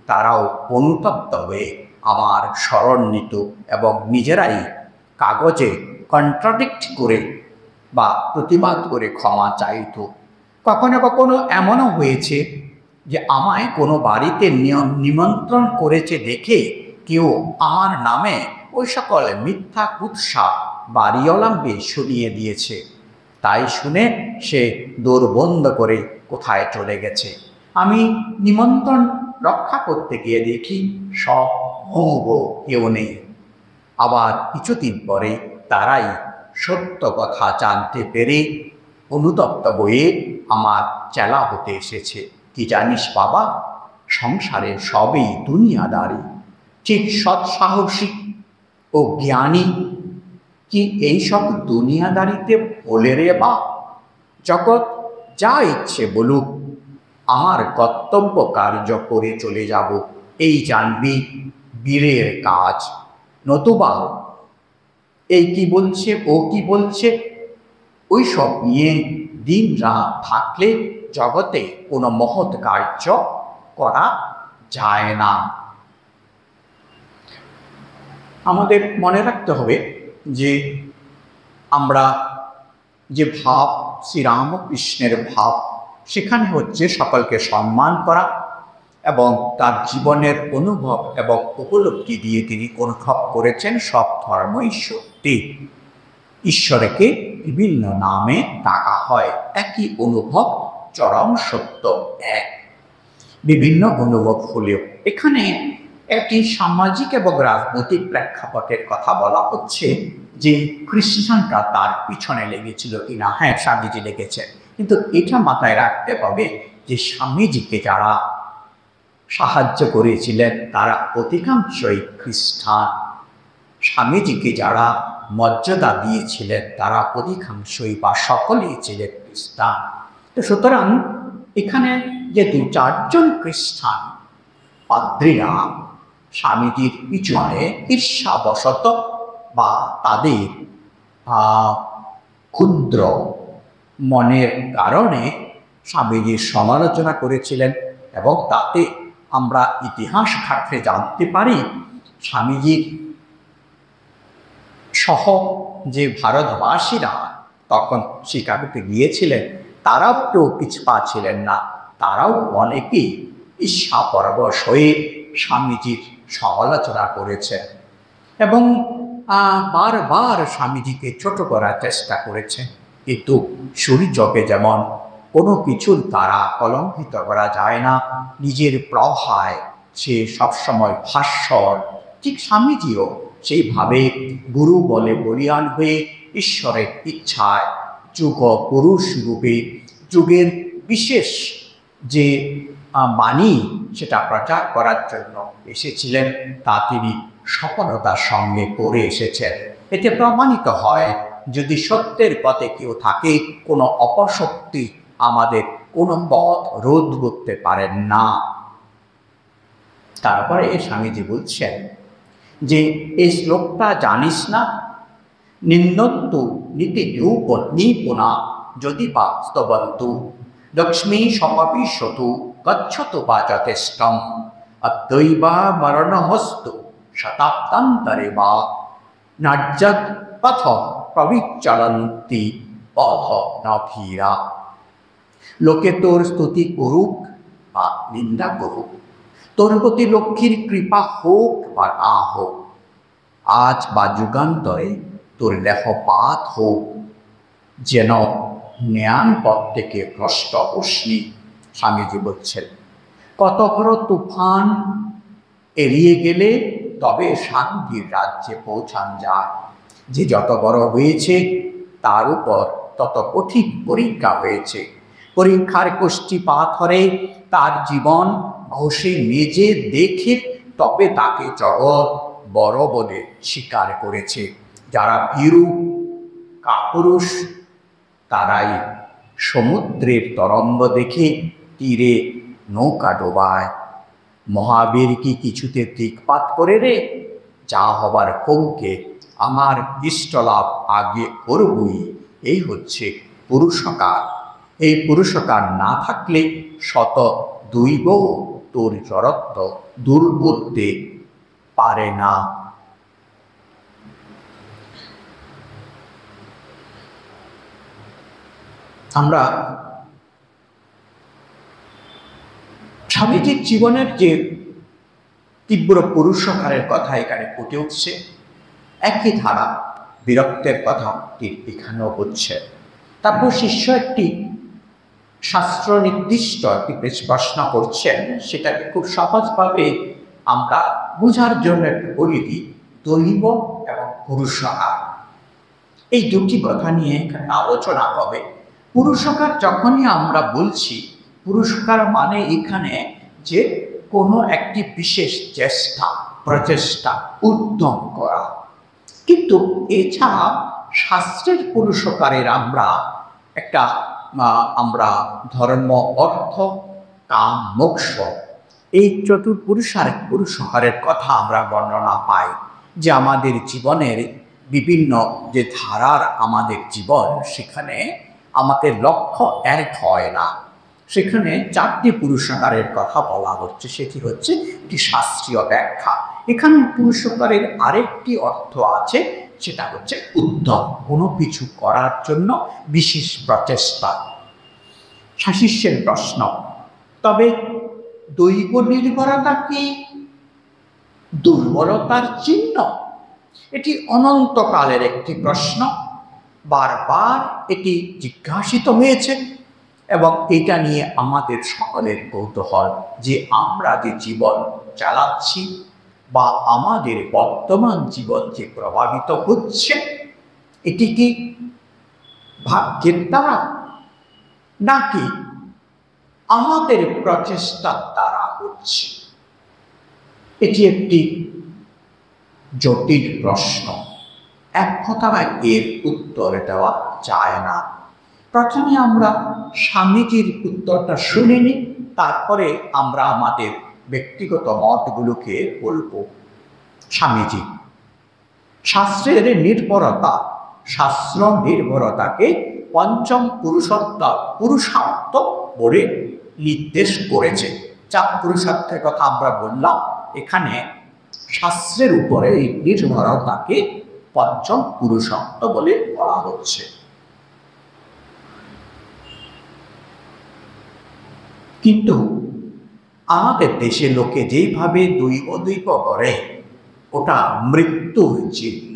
তারাও অনুতপ্ত হয়ে আমার শরণ নিত এবং নিজেরাই কাগজে কন্ট্রাডিক্ট করে বা প্রতিবাদ করে ক্ষমা চাইত। কখনো কখনো এমনও হয়েছে যে আমায় কোনো বাড়িতে নিমন্ত্রণ করেছে দেখে কেউ আমার নামে ওই সকল মিথ্যা কুৎসা বাড়িওয়ালাকে শুনিয়ে দিয়েছে। তাই শুনে সে দোর বন্ধ করে কোথায় চলে গেছে। আমি নিমন্ত্রণ রক্ষা করতে গিয়ে দেখি সব ভঙ্গ, কেউ নেই। আবার কিছুদিন পরে তারাই সত্য কথা জানতে পেরে অনুতপ্ত হয়ে আমার চেলা হতে এসেছে। কি জানিস বাবা, সংসারে সবই দুনিয়াদারি। ঠিক সৎসাহসী ও জ্ঞানী কি এইসব দুনিয়াদারিতে বলে রে বা? জগৎ যা ইচ্ছে বলুক, আমার কর্তব্য কার্য করে চলে যাব, এই জানবি বীরের কাজ। নতুবা এই কি বলছে, ও কি বলছে, ওই সব নিয়ে দিন রাত থাকলে জগতে কোনো মহৎ কার্য করা যায় না। আমাদের মনে রাখতে হবে যে আমরা যে ভাব, শ্রীরামকৃষ্ণের ভাব, সেখানে হচ্ছে সকলকে সম্মান করা এবং তার জীবনের অনুভব এবং উপলব্ধি দিয়ে তিনি অনুভব করেছেন সব ধর্মই সত্যি। ঈশ্বরকে বিভিন্ন নামে ডাকা হয়, একই অনুভব চরম সত্য এক। বিভিন্ন অনুভব হলেও এখানে একটি সামাজিক এবং রাজনৈতিক প্রেক্ষাপটের কথা বলা হচ্ছে যে খ্রিস্টানরা তার পিছনে লেগেছিল কিনা। হ্যাঁ, স্বামীজি লেগেছেন, কিন্তু এটা মাথায় রাখতে হবে যে স্বামীজিকে যারা সাহায্য করেছিলেন তারা অধিকাংশই খ্রিস্টান। স্বামীজিকে যারা মর্যাদা দিয়েছিলেন তারা অধিকাংশই বা সকলেই ছিলেন খ্রিস্টান। তো সুতরাং এখানে যে 2-4 খ্রিস্টান পাদ্রীরা স্বামীজির পিছনে ঈর্ষাবশত বা তাদের ক্ষুদ্র মনের কারণে স্বামীজির সমালোচনা করেছিলেন, এবং তাতে আমরা ইতিহাস ঘাটলে জানতে পারি স্বামীজির সহ যে ভারতবাসীরা তখন শিকাগোতে গিয়েছিলেন তারাও কেউ পিছপা ছিলেন না। তারাও অনেকেই ঈর্ষাপরবশ হয়ে স্বামীজির সমালোচনা করেছে এবং বারবার স্বামীজিকে ছোট করার চেষ্টা করেছে। কিন্তু সূর্যকে যেমন কোনো কিছুর দ্বারা কলঙ্কিত করা যায় না, নিজের প্রভায় সে সবসময় ভাস্বর, ঠিক স্বামীজিও সেইভাবে গুরু বলে বলিয়ান হয়ে ঈশ্বরের ইচ্ছায় যুগ পুরুষ রূপে যুগের বিশেষ যে বাণী সেটা প্রচার করার জন্য এসেছিলেন, তা তিনি সফলতার সঙ্গে করে এসেছেন। এতে প্রমাণিত হয় যদি সত্যের পথে কেউ থাকে, কোনো অপশক্তি আমাদের কোনো পথ রোধ করতে পারেন না। তারপরে স্বামীজি বলছেন যে এই শ্লোকটা জানিস না, নিন্দন্তু নীতি নিপুণা যদি বা স্তবন্তু লক্ষ্মী সমাপি শতু গচ্ছতু বা যথেষ্টম অদ্বৈবা মরণহস্তু শতাব্দান্তরে বা নার্যদ পথ প্রবিচরন্তি পথ নভীরা। লোকে তোর স্তুতি করুক বা নিন্দা করুক, তোর প্রতি লক্ষ্মীর কৃপা হোক বা না হোক, আজ বা যুগান্তরে তোর দেহপাত হোক, যেন জ্ঞান পথ থেকে ভ্রষ্ট অশ্নি। স্বামীজি বলছেন কত বড় তুফান এড়িয়ে গেলে তবে শান্তির রাজ্যে পৌঁছান যায়। যে যত বড় হয়েছে তার উপর তত কঠিন পরীক্ষা হয়েছে। পরীক্ষার কষ্টি পাথরে তার জীবন ঘষে মেজে দেখে তবে তাকে জগৎ বড় বলে স্বীকার করেছে। যারা ভীরু কাপুরুষ তারাই সমুদ্রের তরঙ্গ দেখে তীরে নৌকা ডোবায়। মহাবীর কি কিছুতে দিকপাত করে রে? যা হবার কৌকে আমার ইষ্টলাভ আগে করবই, এই হচ্ছে পুরুষকার। এই পুরুষকার না থাকলে শত দৈব তোর জড়ত্ব দূর করতে পারে না। আমরা স্বামীজির জীবনের যে তীব্র পুরুষকারের কথা এখানে ফুটে উঠছে, একই ধারা বীরত্বের কথা এখানেও হচ্ছে। তারপর শিষ্য একটি শাস্ত্র নির্দিষ্ট একটি প্রশ্ন করছেন, সেটাকে খুব সহজভাবে আমরা বোঝার জন্য একটু বলি দিই। দৈব এবং পুরুষকার, এই দুটি কথা নিয়ে এখানে আলোচনা হবে। পুরুষকার যখনই আমরা বলছি, পুরুষকার মানে এখানে যে কোনো একটি বিশেষ চেষ্টা, প্রচেষ্টা, উদ্যম করা। কিন্তু এছাড়া শাস্ত্রের পুরুষকারের আমরা ধর্ম, অর্থ, কাম, মোক্ষ, এই পুরুষকারের কথা আমরা বর্ণনা পাই। যে আমাদের জীবনের বিভিন্ন যে ধারার আমাদের জীবন, সেখানে আমাদের লক্ষ্য এক হয় না। সেখানে চারটি পুরুষকারের কথা বলা হচ্ছে। সেটি হচ্ছে একটি শাস্ত্রীয় ব্যাখ্যা। এখানে পুরুষকারের আরেকটি অর্থ আছে, সেটা হচ্ছে উদ্যম, কোনো কিছু করার জন্য বিশেষ প্রচেষ্টা। শিষ্যের প্রশ্ন, তবে দৈব নির্ভরতা কি দুর্বলতার চিহ্ন? এটি অনন্তকালের একটি প্রশ্ন, বারবার এটি জিজ্ঞাসিত হয়েছে এবং এটা নিয়ে আমাদের সকলের কৌতূহল যে আমরা যে জীবন চালাচ্ছি বা আমাদের বর্তমান জীবন যে প্রভাবিত হচ্ছে, এটি কি ভাগ্যের দ্বারা নাকি আমাদের প্রচেষ্টার দ্বারা হচ্ছে? এটি একটি জটিল প্রশ্ন, এক কথায় এর উত্তর দেওয়া যায় না। প্রথমে আমরা স্বামীজির উত্তরটা শুনে নিই, তারপরে আমরা আমাদের ব্যক্তিগত মতগুলোকে বলব। স্বামীজি, শাস্ত্রের নির্ভরতা, শাস্ত্র নির্ভরতাকে পঞ্চম পুরুষার্থ বলে নির্দেশ করেছে। চার পুরুষার্থের কথা আমরা বললাম, এখানে শাস্ত্রের উপরে এই নির্ভরতাকে পঞ্চম পুরুষার্থ বলে বলা হচ্ছে। কিন্তু আমাদের দেশে লোকে যেইভাবে দৈব করে, ওটা মৃত্যুর চিহ্ন।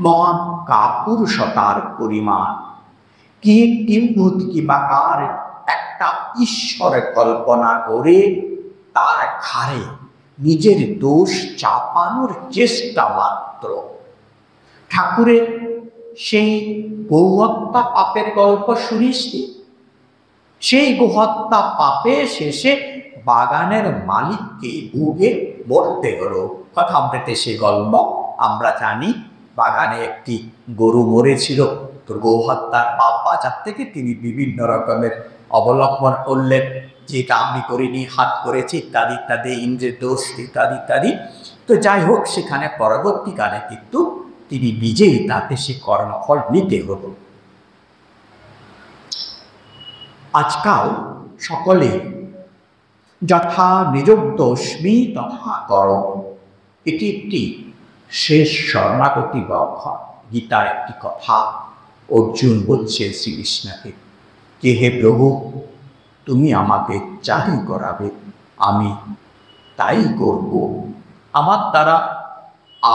মহান কাপুরুষতার পরিমাণ কি কিংবাকার একটা ঈশ্বরের কল্পনা করে তার ঘাড়ে নিজের দোষ চাপানোর চেষ্টা মাত্র। ঠাকুরের সেই গৌহত্যা পাপের গল্প শুনিসনি? সেই গোহত্যা পাপে শেষে বাগানের মালিককে ভুগে মরতে হলো। কথামৃতে সে গল্প আমরা জানি। বাগানে একটি গরু মরেছিল, তো গৌহত্যার পাপ বাঁচার থেকে তিনি বিভিন্ন রকমের অবলম্বন করলেন, যেটা আমি করিনি, হাত করেছি ইত্যাদি ইত্যাদি, ইন্দ্রের দোষ ইত্যাদি ইত্যাদি। তো যাই হোক, সেখানে পরবর্তীকালে কিন্তু তিনি নিজেই তাতে সে কর্মফল নিতে হলো। আজকাল সকলে যথা নিযোগ্যস্মি তথা কর, এটি একটি শেষ শরণাগতি বা গীতার একটি কথা। অর্জুন বলছে শ্রীকৃষ্ণকে যে, হে প্রভু, তুমি আমাকে যাই করাবে আমি তাই করব। আমার দ্বারা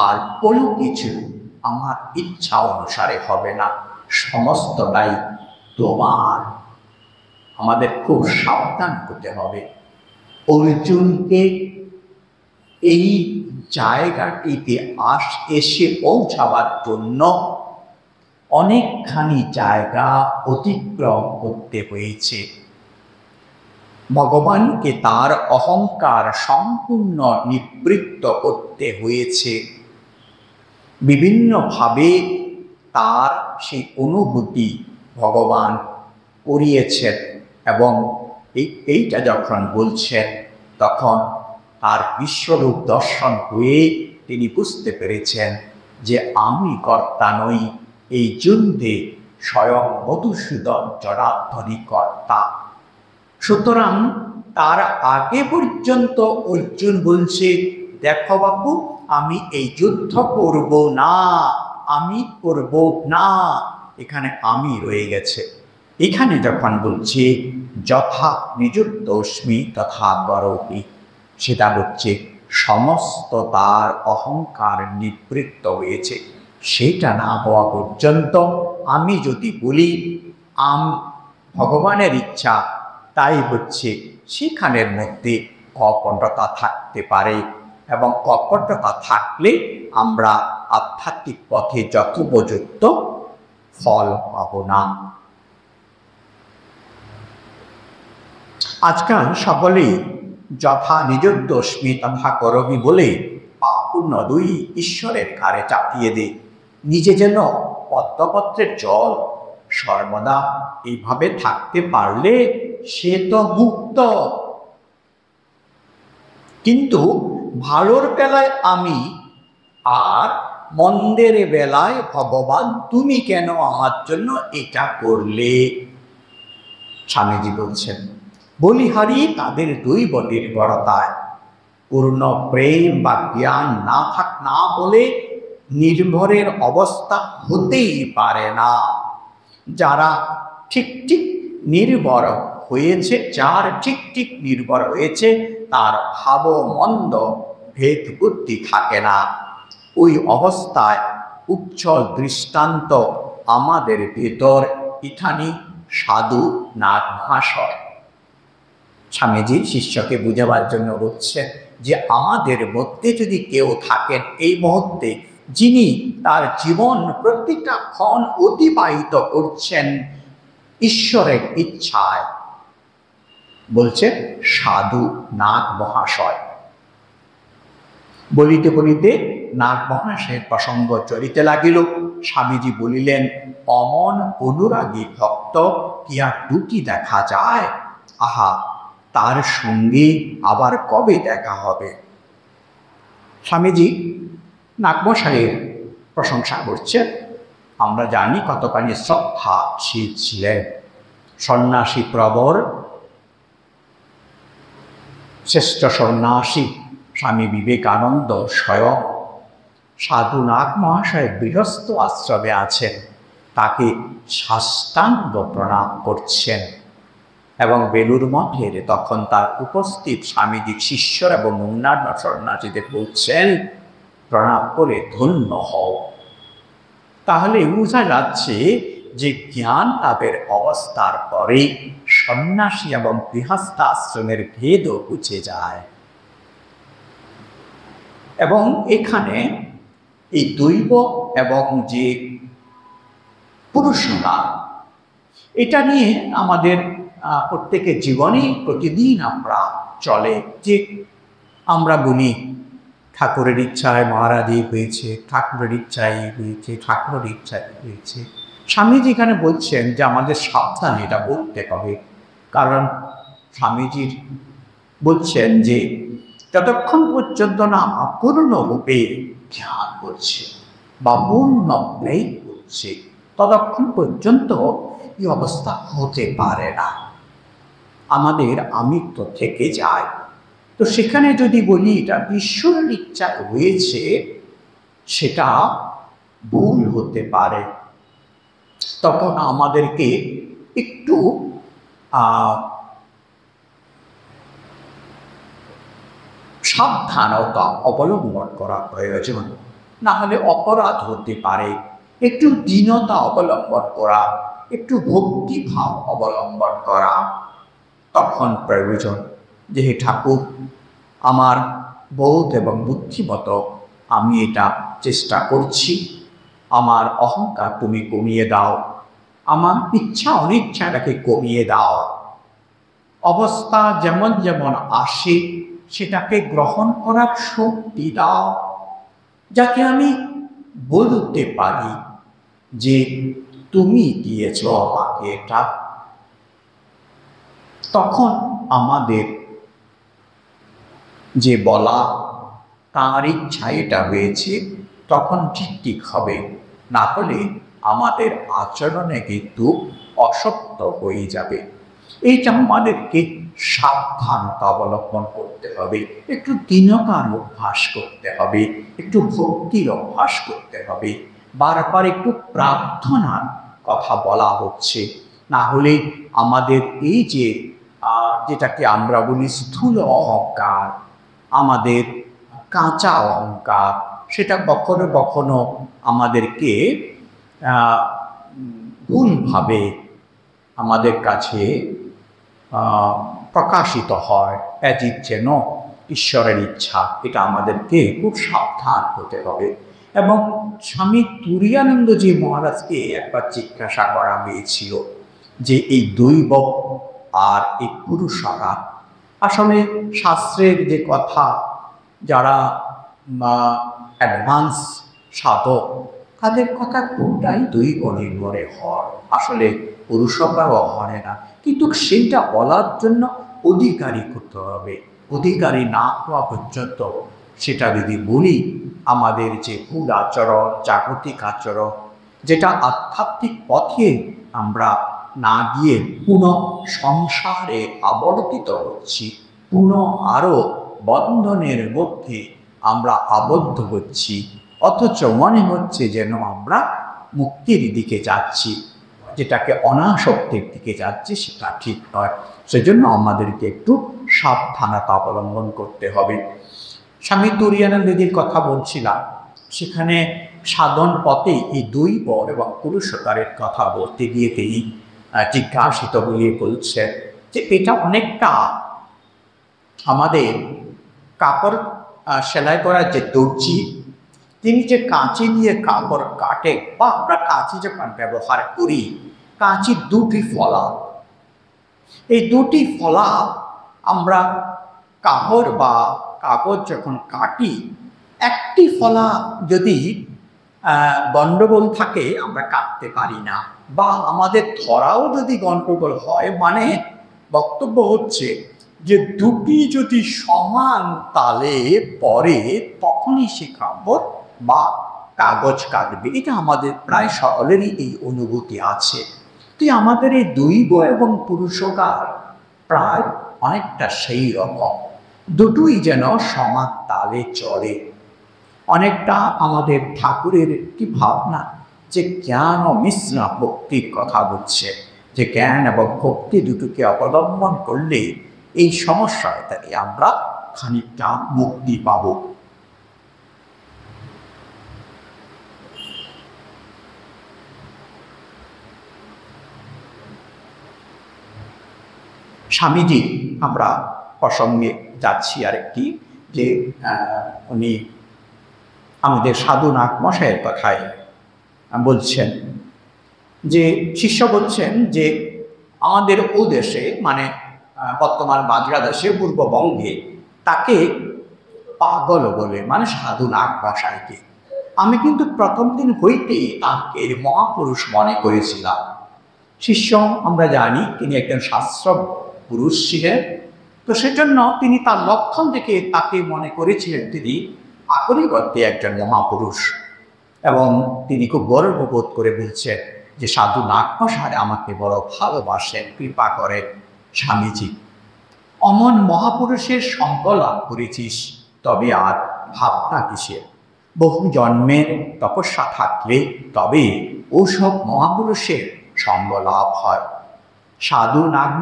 আর কোনো কিছু আমার ইচ্ছা অনুসারে হবে না, সমস্তটাই তোমার। আমাদের খুব সাবধান হতে হবে। অর্জুনকে এই জায়গাটিতে এসে পৌঁছাবার জন্য অনেকখানি জায়গা অতিক্রম করতে হয়েছে। ভগবানকে তার অহংকার সম্পূর্ণ নিবৃত্ত করতে হয়েছে। বিভিন্নভাবে তার সেই অনুভূতি ভগবান করিয়েছেন এবং এইটা যখন বলছেন তখন তার বিশ্বরূপ দর্শন হয়ে তিনি বুঝতে পেরেছেন যে আমি কর্তা নই, এই যুদ্ধে স্বয়ং মধুসূদন জনার্দনই কর্তা। সুতরাং তার আগে পর্যন্ত অর্জুন বলছে, দেখো বাপু, আমি এই যুদ্ধ করব না, আমি করব না, এখানে আমি রয়ে গেছে। এখানে যখন বলছে যথা নিযুক্তস্মি তথা বরৌমি, সেটা হচ্ছে সমস্ত তার অহংকার নিবৃত্ত হয়েছে। সেটা না হওয়া পর্যন্ত আমি যদি বলি ভগবানের ইচ্ছা, তাই হচ্ছে সেখানের মধ্যে অপণ্ডতা থাকতে পারে এবং অপণ্ডতা থাকলে আমরা আধ্যাত্মিক পথে যথোপযুক্ত ফল পাব না। আজকাল সকলেই যথা নিযুক্তস্মি তথা করবি বলে পাপপূর্ণ দুই ঈশ্বরের ঘাড়ে চাপিয়ে দে, নিজে যেন পদ্মপত্রের জল। সর্বদা এইভাবে থাকতে পারলে সে তো মুক্ত। কিন্তু ভালোর বেলায় আমি আর মন্দের বেলায় ভগবান, তুমি কেন আমার জন্য এটা করলে? স্বামীজি বলছেন, বলিহারি তাদের দৈব নির্ভরতায় পূর্ণ প্রেম বা জ্ঞান না বলে নির্ভরের অবস্থা হতেই পারে না। যারা ঠিক ঠিক নির্ভর হয়েছে, যার ঠিক ঠিক নির্ভর হয়েছে, তার ভাব মন্দ ভেদ বুদ্ধি থাকে না। ওই অবস্থায় উজ্জ্বল দৃষ্টান্ত আমাদের ভেতর ইথানি সাধু নাগ মহাশয় স্বামীজির শিষ্যকে বুঝাবার জন্য বলছেন যে আমাদের মধ্যে যদি কেউ থাকেন এই মুহূর্তে, যিনি তার জীবন প্রতিটা ক্ষণ অতিবাহিত করছেন ঈশ্বরের ইচ্ছায়, বলছেন সাধু নাগ মহাশয়। বলিতে বলিতে নাগ মহাশয়ের প্রসঙ্গ চলিতে লাগিল। স্বামীজি বলিলেন, অমন অনুরাগী ভক্ত কি আর দুটি দেখা যায়? আহা, তার সঙ্গে আবার কবে দেখা হবে? স্বামীজি নাগমশাইয়ের প্রশংসা করছেন। আমরা জানি কতখানি শ্রদ্ধাশীল ছিলেন। সন্ন্যাসী প্রবর শ্রেষ্ঠ সন্ন্যাসী স্বামী বিবেকানন্দ স্বয়ং সাধু নাগ মহাশয় গৃহস্থ আশ্রমে আছেন, তাকে সাষ্টাঙ্গ প্রণাম করছেন এবং বেলুর মঠের তখন তার উপস্থিত স্বামীজির শিষ্যর এবং অন্যান্য সন্ন্যাসীদের বলছেন, প্রণাম করে ধন্য হও। তাহলে বোঝা যাচ্ছে যে জ্ঞান লাভের অবস্থার পরে সন্ন্যাসী এবং গৃহস্থাশ্রমের ভেদও বুঝে যায়। এবং এখানে এই দৈব এবং যে পুরুষরা, এটা নিয়ে আমাদের প্রত্যেকের জীবনে প্রতিদিন আমরা চলে যে আমরা বলি ঠাকুরের ইচ্ছায় মহারাজই হয়েছে, ঠাকুরের ইচ্ছাই হয়েছে, ঠাকুরের ইচ্ছাই হয়েছে। স্বামীজি এখানে বলছেন যে আমাদের সাবধানে এটা বলতে হবে, কারণ স্বামীজির বলছেন যে যতক্ষণ পর্যন্ত না পূর্ণরূপে ধ্যান করছে বা পূর্ণ প্লেই করছে, ততক্ষণ পর্যন্ত এই অবস্থা হতে পারে না, আমাদের আমিত্ব থেকে যায়। তো সেখানে যদি বলি এটা ঈশ্বরের ইচ্ছা হয়েছে, সেটা ভুল হতে পারে। তখন আমাদেরকে একটু সাবধানতা অবলম্বন করা প্রয়োজন, না হলে অপরাধ হতে পারে। একটু দীনতা অবলম্বন করা, একটু ভক্তিভাব অবলম্বন করা তখন প্রয়োজন। যে হে ঠাকুর, আমার বোধ এবং বুদ্ধিমত আমি এটা চেষ্টা করছি, আমার অহংকার তুমি কমিয়ে দাও, আমার ইচ্ছা অনিচ্ছাটাকে কমিয়ে দাও, অবস্থা যেমন যেমন আসে সেটাকে গ্রহণ করার শক্তি দাও, যাতে আমি বলতে পারি যে তুমি দিয়েছ আমাকে এটা। তখন আমাদের যে বলা তার ইচ্ছা এটা হয়েছে, তখন ঠিক হবে। না হলে আমাদের আচরণে কিন্তু অসত্য হয়ে যাবে। এইটা আমাদেরকে সাবধানতা অবলম্বন করতে হবে, একটু দীনতার অভ্যাস করতে হবে, একটু ভক্তির অভ্যাস করতে হবে। বারবার একটু প্রার্থনার কথা বলা হচ্ছে, না হলে আমাদের এই যে যেটাকে আমরা বলি স্থূল অহংকার, আমাদের কাঁচা অহংকার, সেটা কখনো কখনো আমাদেরকে ভুলভাবে আমাদের কাছে প্রকাশিত হয়, যেন ঈশ্বরের ইচ্ছা। এটা আমাদেরকে খুব সাবধান হতে হবে। এবং স্বামী তুরীয়ানন্দজি মহারাজকে একবার জিজ্ঞাসা করা হয়েছিল যে এই দৈব আর এই পুরুষারা, আসলে শাস্ত্রের যে কথা, যারা অ্যাডভান্স সাধক তাদের কথা কোনটাই দৈব নির্ভরে হয়, আসলে পুরুষরাও হয় না। কিন্তু সেটা বলার জন্য অধিকারী করতে হবে, অধিকারী না হওয়া পর্যন্ত সেটা যদি বলি, আমাদের যে ভুল আচরণ, জাগতিক আচরণ, যেটা আধ্যাত্মিক পথে আমরা না গিয়ে পুনঃ সংসারে আবর্তিত হচ্ছি, পুনঃ আরও বন্ধনের মধ্যে আমরা আবদ্ধ হচ্ছি, অথচ মনে হচ্ছে যেন আমরা মুক্তির দিকে যাচ্ছি, যেটাকে অনাসক্তির দিকে যাচ্ছি, সেটা ঠিক নয়। সেজন্য আমাদেরকে একটু সাবধানতা অবলম্বন করতে হবে। স্বামী তুরীয়ানন্দজির কথা বলছিলাম, সেখানে সাধন পথে এই দৈব এবং পুরুষকারের কথা বলতে গিয়ে তিনি জিজ্ঞাসিত বলিয়ে বলছে যে এটা অনেকটা আমাদের কাপড় সেলাই করার যে দর্জি, তিনি যে কাঁচি দিয়ে কাপড় কাটে, বা আমরা কাঁচি যখন ব্যবহার করি, কাঁচির দুটি ফলা, এই দুটি ফলা আমরা কাপড় বা কাগজ যখন কাটি, একটি ফলা যদি গণ্ডগোল থাকে আমরা কাটতে পারি না, বা আমাদের ধরাও যদি গণ্ডগোল হয়, মানে বক্তব্য হচ্ছে যে দুটি যদি সমান তালে পড়ে তখনই সে কাপড় বা কাগজ কাটবে। এটা আমাদের প্রায় সকলেরই এই অনুভূতি আছে। তো আমাদের এই দৈব এবং পুরুষকার প্রায় অনেকটা সেই রকম, দুটোই যেন সমান তালে চলে। অনেকটা আমাদের ঠাকুরের কি ভাবনা যে জ্ঞান ও মিশ্র ভক্তির কথা বলছে, যে জ্ঞান এবং ভক্তি দুটোকে অবলম্বন করলে এই সমস্যায় থেকে আমরা খানিকটা মুক্তি পাব। স্বামীজি, আমরা প্রসঙ্গে যাচ্ছি আরেকটি, যে উনি আমাদের সাধুনাথ মশাইয়ের কথায় বলছেন যে শিষ্য বলছেন যে আমাদের ও দেশে, মানে বর্তমান বাংলাদেশে, পূর্ববঙ্গে তাকে পাগল বলে, মানে সাধুনাথ মশাইকে। আমি কিন্তু প্রথম দিন হইতেই তাকে মহাপুরুষ মনে করেছিলাম। শিষ্য আমরা জানি তিনি একজন শাস্ত্র পুরুষ ছিলেন, তো সেজন্য তিনি তার লক্ষণ দেখে তাকে মনে করেছিলেন তিনি আকরিগত্যে একজন মহাপুরুষ। এবং তিনি খুব গর্ববোধ করে বলছেন যে সাধুনাথ মশাই আমাকে বড় ভালোবাসেন, কৃপা করেন। স্বামীজি, অমন মহাপুরুষের সঙ্গ লাভ করেছিস, তবে আর ভাবনা কিসের? বহু জন্মের তপস্যা থাকলে তবে ওসব মহাপুরুষের সঙ্গ লাভ হয়। সাধুনাথ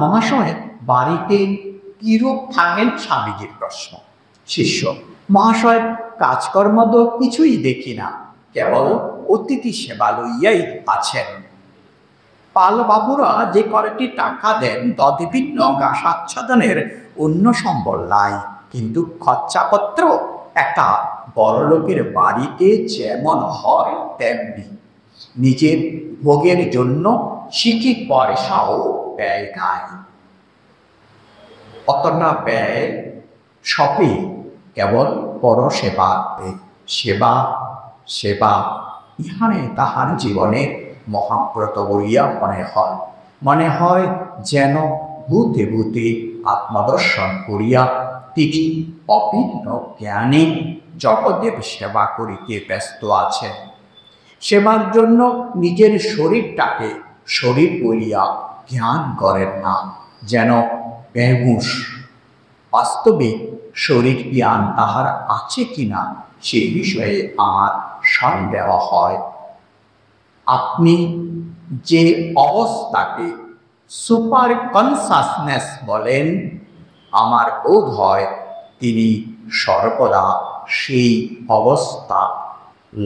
মহাশয়ের বাড়িতে কিরূপ থাকেন? স্বামীজির প্রশ্ন। শিষ্য, মহাশয়ের কাজকর্ম তো কিছুই দেখি না, কেবল অতিথি সেবা লইয়াই আছেন। পালবাবুরা যে কয়টি টাকা দেন তদে ভিন্ন গাছাচ্ছাদনের অন্য সম্বল নাই, কিন্তু খরচাপত্র একটা বড়লোকের বাড়িতে যেমন হয় তেমনি। নিজের ভোগের জন্য সিকি পয়সাও ব্যয় নাই, অতটা ব্যয় সবই কেবল পরসেবাতে। সেবা সেবা ইহানে তাহার জীবনে মহাব্রত বলিয়া মনে হয় যেন ভূতে ভূতে আত্মদর্শন করিয়া তিনি অভিন্ন জ্ঞানী জগদেব সেবা করিতে ব্যস্ত আছেন। সেবার জন্য নিজের শরীরটাকে শরীর বলিয়া জ্ঞান করেন না, যেন বেহুশ। বাস্তবিক শরীর জ্ঞান তাহার আছে কিনা সে বিষয়ে আমার সন্দেহ হয়। আপনি যে অবস্থাকে সুপার কনসাসনেস বলেন, আমার বোধ হয় তিনি সর্বদা সেই অবস্থা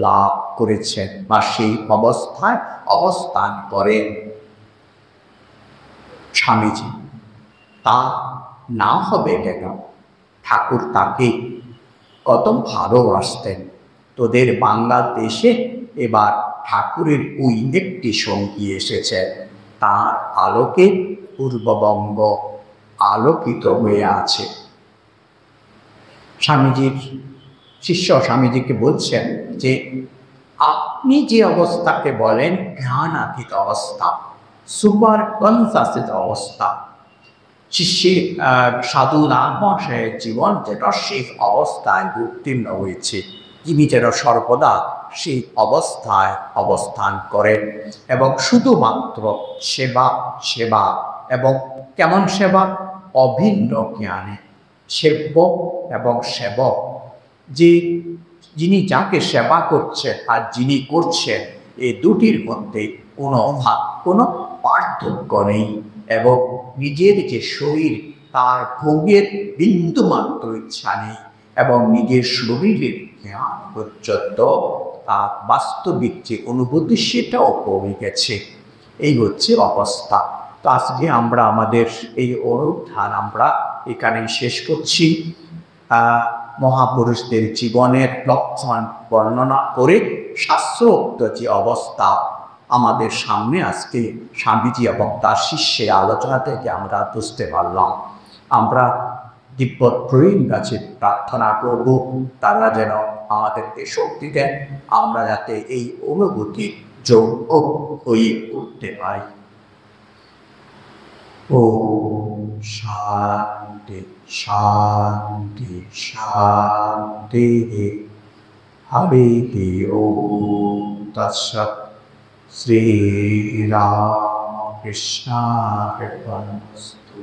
লাভ করেছেন বা সেই অবস্থায় অবস্থান করেন। স্বামীজি তা না হবে কেন? ঠাকুর তাকে কত ভালোবাসতেন। তোদের বাংলাদেশে এবার ঠাকুরের ওই একটি সঙ্গী এসেছে, তার আলোকে পূর্ববঙ্গ আলোকিত হয়ে আছে। স্বামীজির শিষ্য স্বামীজিকে বলছেন যে আপনি যে অবস্থাকে বলেন জ্ঞানাতীত অবস্থা, সুপার কনসাসেস অবস্থা, শিষ্যের সাধু রামমহাশয়ের জীবন যেটা সেই অবস্থায় উত্তীর্ণ হয়েছে, তিনি যেন সর্বদা সেই অবস্থায় অবস্থান করেন এবং শুধুমাত্র সেবা সেবা এবং কেমন সেবা? অভিন্ন জ্ঞানে। সেবক এবং সেবক, যে যিনি যাকে সেবা করছেন আর যিনি করছেন, এই দুটির মধ্যে কোনো পার্থক্য নেই এবং নিজের যে শরীর তার ভোগের বিন্দুমাত্র ইচ্ছা নেই এবং নিজের শরীরের জ্ঞান পর্যন্ত তার বাস্তবিক যে অনুভূতি সেটাও কমে গেছে। এই হচ্ছে অবস্থা। তো আজকে আমরা আমাদের এই অনুষ্ঠান আমরা এখানেই শেষ করছি। মহাপুরুষদের জীবনের লক্ষণ বর্ণনা করে শাস্ত্রোক্ত যে অবস্থা আমাদের সামনে আজকে স্বামীজি এবং তার শিষ্যের আলোচনা থেকে আমরা বুঝতে পারলাম। আমরা দিব্য প্রবীণ কাছে প্রার্থনা করব তারা যেন আমাদেরকে শক্তি দেন, আমরা যাতে এই অনুভূতি যোগ্য হয়ে উঠতে পারি। ও শান্তি শান্তি শান্তি। হরি ওম তৎসৎ। শ্রীরামকৃষ্ণার্পণমস্তু।